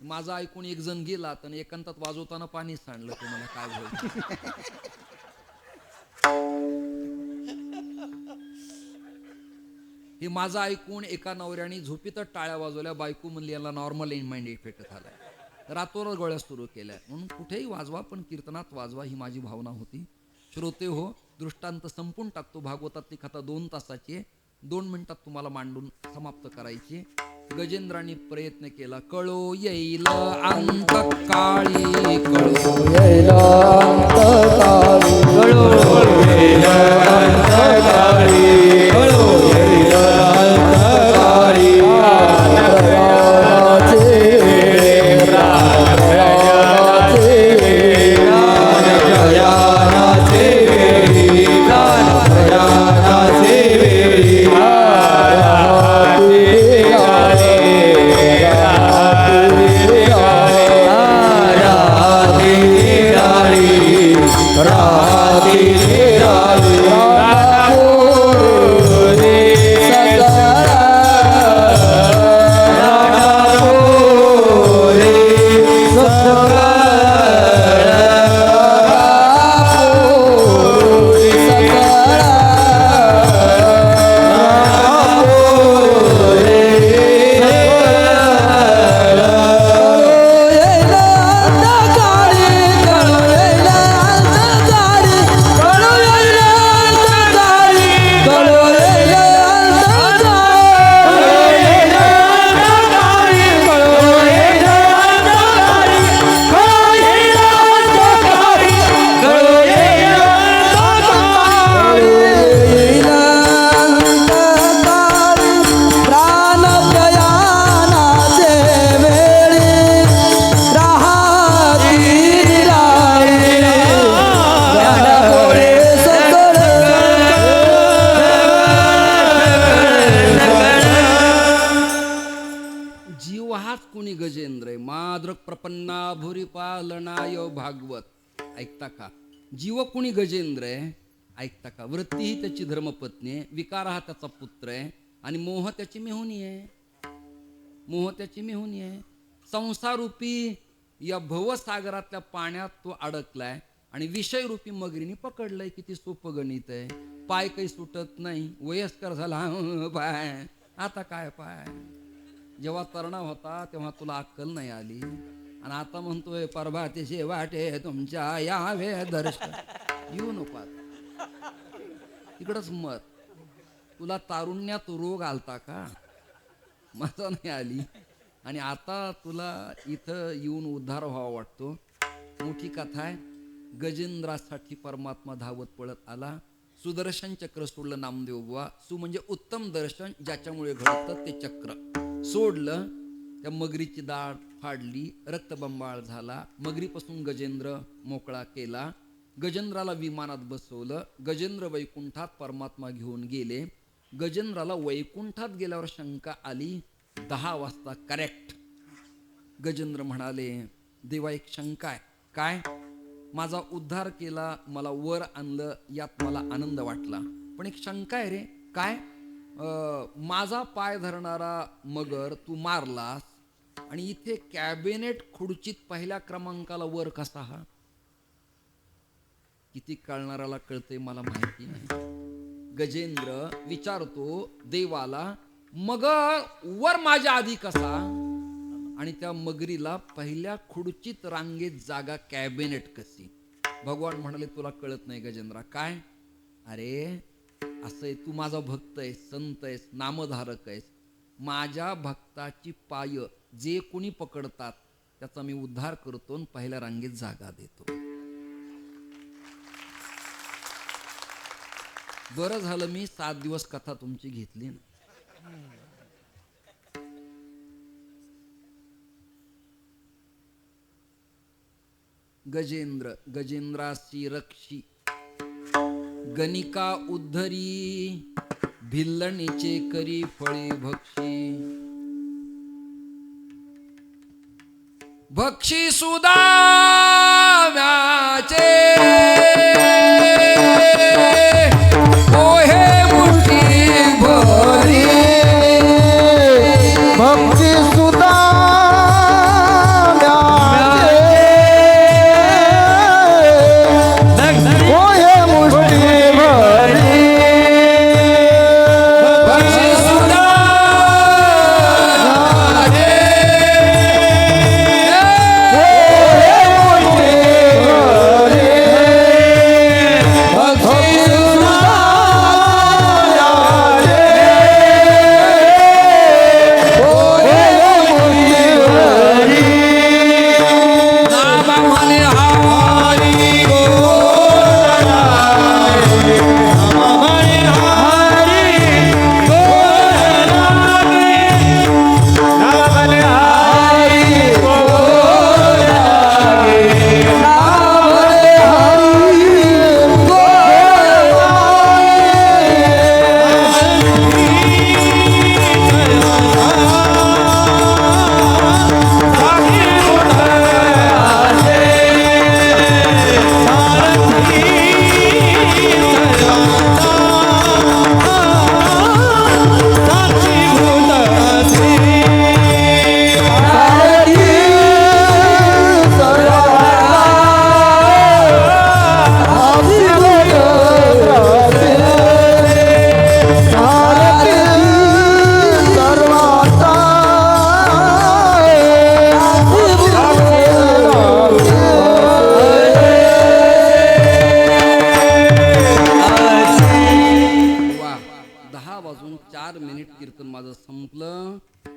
माझं ऐकून एक जण गेला तर एकांतात वाजवताना पाणी सांडलं, तुम्हाला काय होईल. हे माझं ऐकून एका नवऱ्याने झोपीतच टाळ्या वाजवल्या. बायको म्हणली याला नॉर्मल माइंड इफेक्ट झालाय. रातोरात गोळ्या सुरू केल्या. म्हणून कुठेही वाजवा, पण कीर्तनात वाजवा, ही माझी भावना होती. श्रोते हो, दृष्टांत संपून टाकतो. भागवतातली कथा 2 तासाची आहे. 2 मिनिटात तुम्हाला मांडून समाप्त करायची. गजेंद्रांनी प्रयत्न केला. कळो येईल अंत काळी, कळो येईल अंतकाळी, कळो येईल अंतकाळी, कळो येईल अंतकाळी. प्रपन्ना भुरी पालनाय भागवत. ऐकता का? जीव कुणी गजेंद्र आहे, ऐकता का? वृत्ती ही त्याची धर्मपत्नी आहे, विकार हा त्याचा पुत्र आहे आणि मोह त्याची मेहुणी आहे. मोह त्याची मेहुणी आहे. संसारूपी या भवसागरातल्या पाण्यात तो अडकलाय आणि विषयरूपी मगरीने पकडलंय. किती सोपं गणित आहे. पाय काही सुटत नाही. वयस्कर झाला पाय, आता काय पाय. जेव्हा तरणा होता तेव्हा तुला अक्कल नाही आली आणि आता म्हणतोय परभातीचे वाटे तुमच्या यावे दर्शन. येऊ नको तिकडच मत. तुला तारुण्यात रोग आलता का? माझा नाही आली आणि आता तुला इथं येऊन उद्धार व्हावा वाटतो. मोठी कथा आहे. गजेंद्रासाठी परमात्मा धावत पळत आला. सुदर्शन चक्र सोडलं नामदेव बुवा. सु म्हणजे उत्तम दर्शन, ज्याच्यामुळे घडतं ते चक्र सोडलं. त्या मगरीची दाढ फाडली, रक्तबंबाळ झाला. मगरीपासून गजेंद्र मोकळा केला. गजेंद्राला विमानात बसवलं. गजेंद्र वैकुंठात परमात्मा घेऊन गेले. गजेंद्राला वैकुंठात गेल्यावर शंका आली. 10 वाजता करेक्ट. गजेंद्र म्हणाले, देवा एक शंका आहे. काय? माझा उद्धार केला, मला वर आणलं, यात मला आनंद वाटला, पण एक शंका आहे रे. काय? माझा पाय धरणारा मगर तू मारलास आणि इथे कॅबिनेट खुर्चीत पहिल्या क्रमांकाला वर कसा हा? किती कळणाऱ्याला कळते मला माहिती नाही. गजेंद्र विचारतो देवाला, मगर वर माझ्या आधी कसा? आणि त्या मगरीला पहिल्या खुर्चीत रांगेत जागा कॅबिनेट कशी? भगवान म्हणाले, तुला कळत नाही गजेंद्रा. काय? अरे असं आहे, तू माझा भक्त आहेस, संत आहेस, नामधारक आहेस. माझ्या भक्ताची पाय जे कोणी पकडतात त्याचा मी उद्धार करतो आणि पहिल्या रांगेत जागा देतो. बरं झालं मी 7 दिवस कथा तुमची घेतली ना. गजेंद्र गजेंद्रासी रक्षी गणिका उद्धरी भिल्लणीचे करी फळे भक्षी. भक्षी सुदाम्याचे पोहे मुठी भरी. भक्ती सुद्धा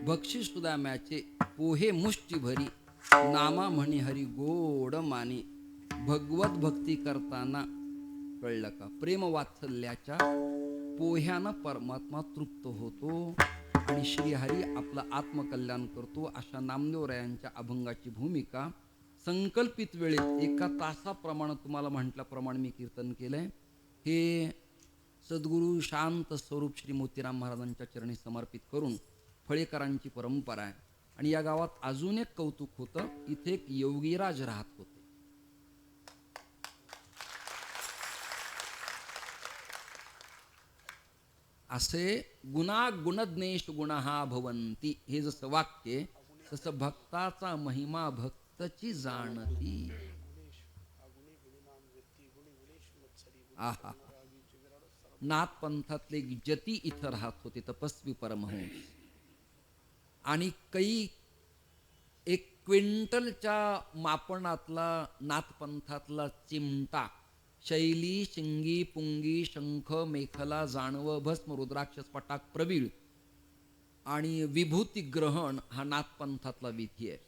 बक्षी सुदाम्याचे पोहे मुष्टी भरी. नामा म्हणी हरी गोड मानी. भगवत भक्ती करताना कळलं का, प्रेम वात्सल्याच्या पोह्यानं परमात्मा तृप्त होतो आणि श्रीहरी आपलं आत्मकल्याण करतो. अशा नामदेवरायांच्या अभंगाची भूमिका संकल्पित वेळेत 1 तासाप्रमाणे तुम्हाला म्हटल्याप्रमाणे मी कीर्तन केलंय. हे सद्गुरू शांत स्वरूप श्री मोतीराम महाराजांच्या चरणी समर्पित करून फळेकरांची परंपरा आहे. आणि या गावात अजून एक कौतुक होतं, इथे एक योगीराज राहत होते. असे गुणा गुणज्ञेश गुणहा भवंती, हे जसं वाक्य तसं भक्ताचा महिमा भक्तची जाणती. आहा, नाथ पंथातले जती इथं राहत होते, तपस्वी परमहंस. आणि काही 1 क्विंटलच्या मापनातला नाथपंथातला चिमटा, शैली, शिंगी, पुंगी, शंख, मेखला, जानव, भस्म, रुद्राक्ष, स्फटाक, प्रवीळ आणि विभूती ग्रहण हा नाथपंथातला विधी आहे.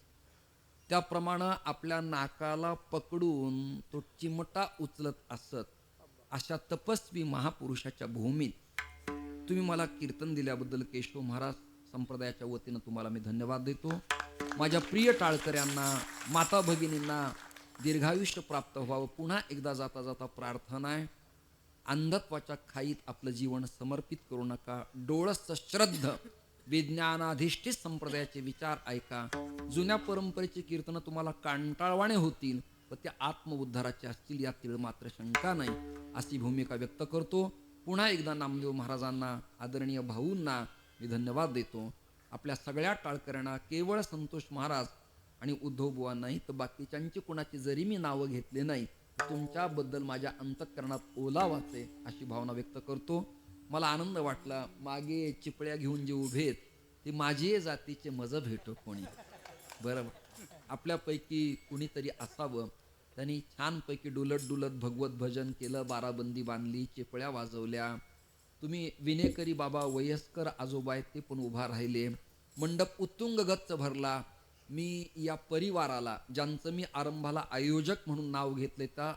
त्याप्रमाणे आपल्या नाकाला पकडून तो चिमटा उचलत असत. अशा तपस्वी महापुरुषाच्या भूमीत तुम्ही मला कीर्तन दिल्याबद्दल केशव महाराज संप्रदायाच्या वतीनं तुम्हाला मी धन्यवाद देतो. माझ्या प्रिय टाळकऱ्यांना, माता भगिनींना दीर्घायुष्य प्राप्त व्हावं. पुन्हा एकदा जाता जाता प्रार्थना आहे, अंधत्वाच्या खाईत आपलं जीवन समर्पित करू नका. डोळस श्रद्ध विज्ञानाधिष्ठित संप्रदायाचे विचार ऐका. जुन्या परंपरेची कीर्तनं तुम्हाला कंटाळवाणे होतील, पण त्या आत्मउद्धाराचे असतील यात मात्र शंका नाही, अशी भूमिका व्यक्त करतो. पुन्हा एकदा नामदेव महाराजांना, आदरणीय भाऊंना मी धन्यवाद देतो. आपल्या सगळ्या टाळकऱ्यांना, केवळ संतोष महाराज आणि उद्धवबुवा नाही तर बाकीच्यांची कुणाची जरी मी नावं घेतले नाही, तुमच्याबद्दल माझ्या अंतःकरणात ओलावाचे अशी भावना व्यक्त करतो. मला आनंद वाटला. मागे चिपळ्या घेऊन जे उभे आहेत ते माझी जातीचे मज भेटो कोणी. बरं, आपल्यापैकी कुणीतरी असावं. त्यांनी छानपैकी डुलत डुलत भगवत भजन केलं, बाराबंदी बांधली, चिपळ्या वाजवल्या. तुम्ही विनेकरी बाबा वयस्कर आजोबा आहेत ते पण उभा राहिले. मंडप उत्तुंग गच्च भरला. मी या परिवाराला, ज्यांचं मी आरंभाला आयोजक म्हणून नाव घेतले, त्या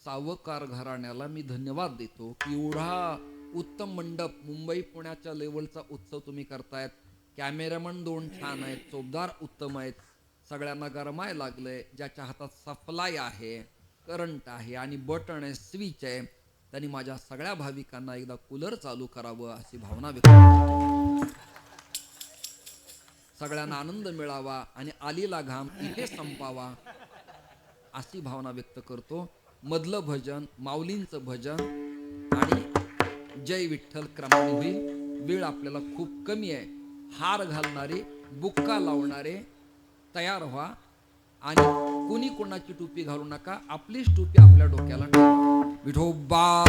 सावकार घराण्याला मी धन्यवाद देतो की एवढा उत्तम मंडप, मुंबई पुण्याच्या लेवलचा उत्सव तुम्ही करतायत. कॅमेरामन 2 छान आहेत, चोपदार उत्तम आहेत, सगळ्यांना गरमाय लागलंय. ज्याच्या हातात सप्लाय आहे, करंट आहे आणि बटन आहे, स्विच आहे, त्यांनी माझ्या सगळ्या भाविकांना एकदा कूलर चालू करावं अशी भावना व्यक्त करतो. सगळ्यांना आनंद मिळावा आणि आलेला घाम इथे संपावा अशी भावना व्यक्त करतो. मधलं भजन, माऊलींचं भजन आणि जय विठ्ठल क्रमाने होईल. वेळ आपल्याला खूप कमी आहे. हार घालणारे, बुक्का लावणारे तयार व्हा आणि कुणी कोणाची टोपी घालू नका. आपलीच टोपी आपल्या डोक्याला ठेवा. विठोबा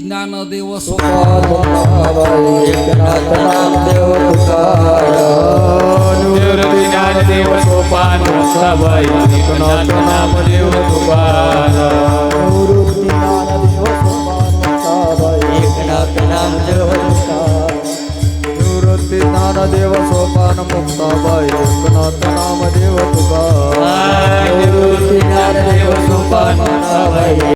ज्ञानदेव ज्ञानदेव सोपान सबाई एकनाथ नामदेव तुकाराम. एकनाथ नामदेव निवृत्ती ज्ञानदेव सोपान मुक्ताबाई एकनाथ नामदेव तुकाराम. निवृत्ती ज्ञानदेव सोपान मुक्ताबाई.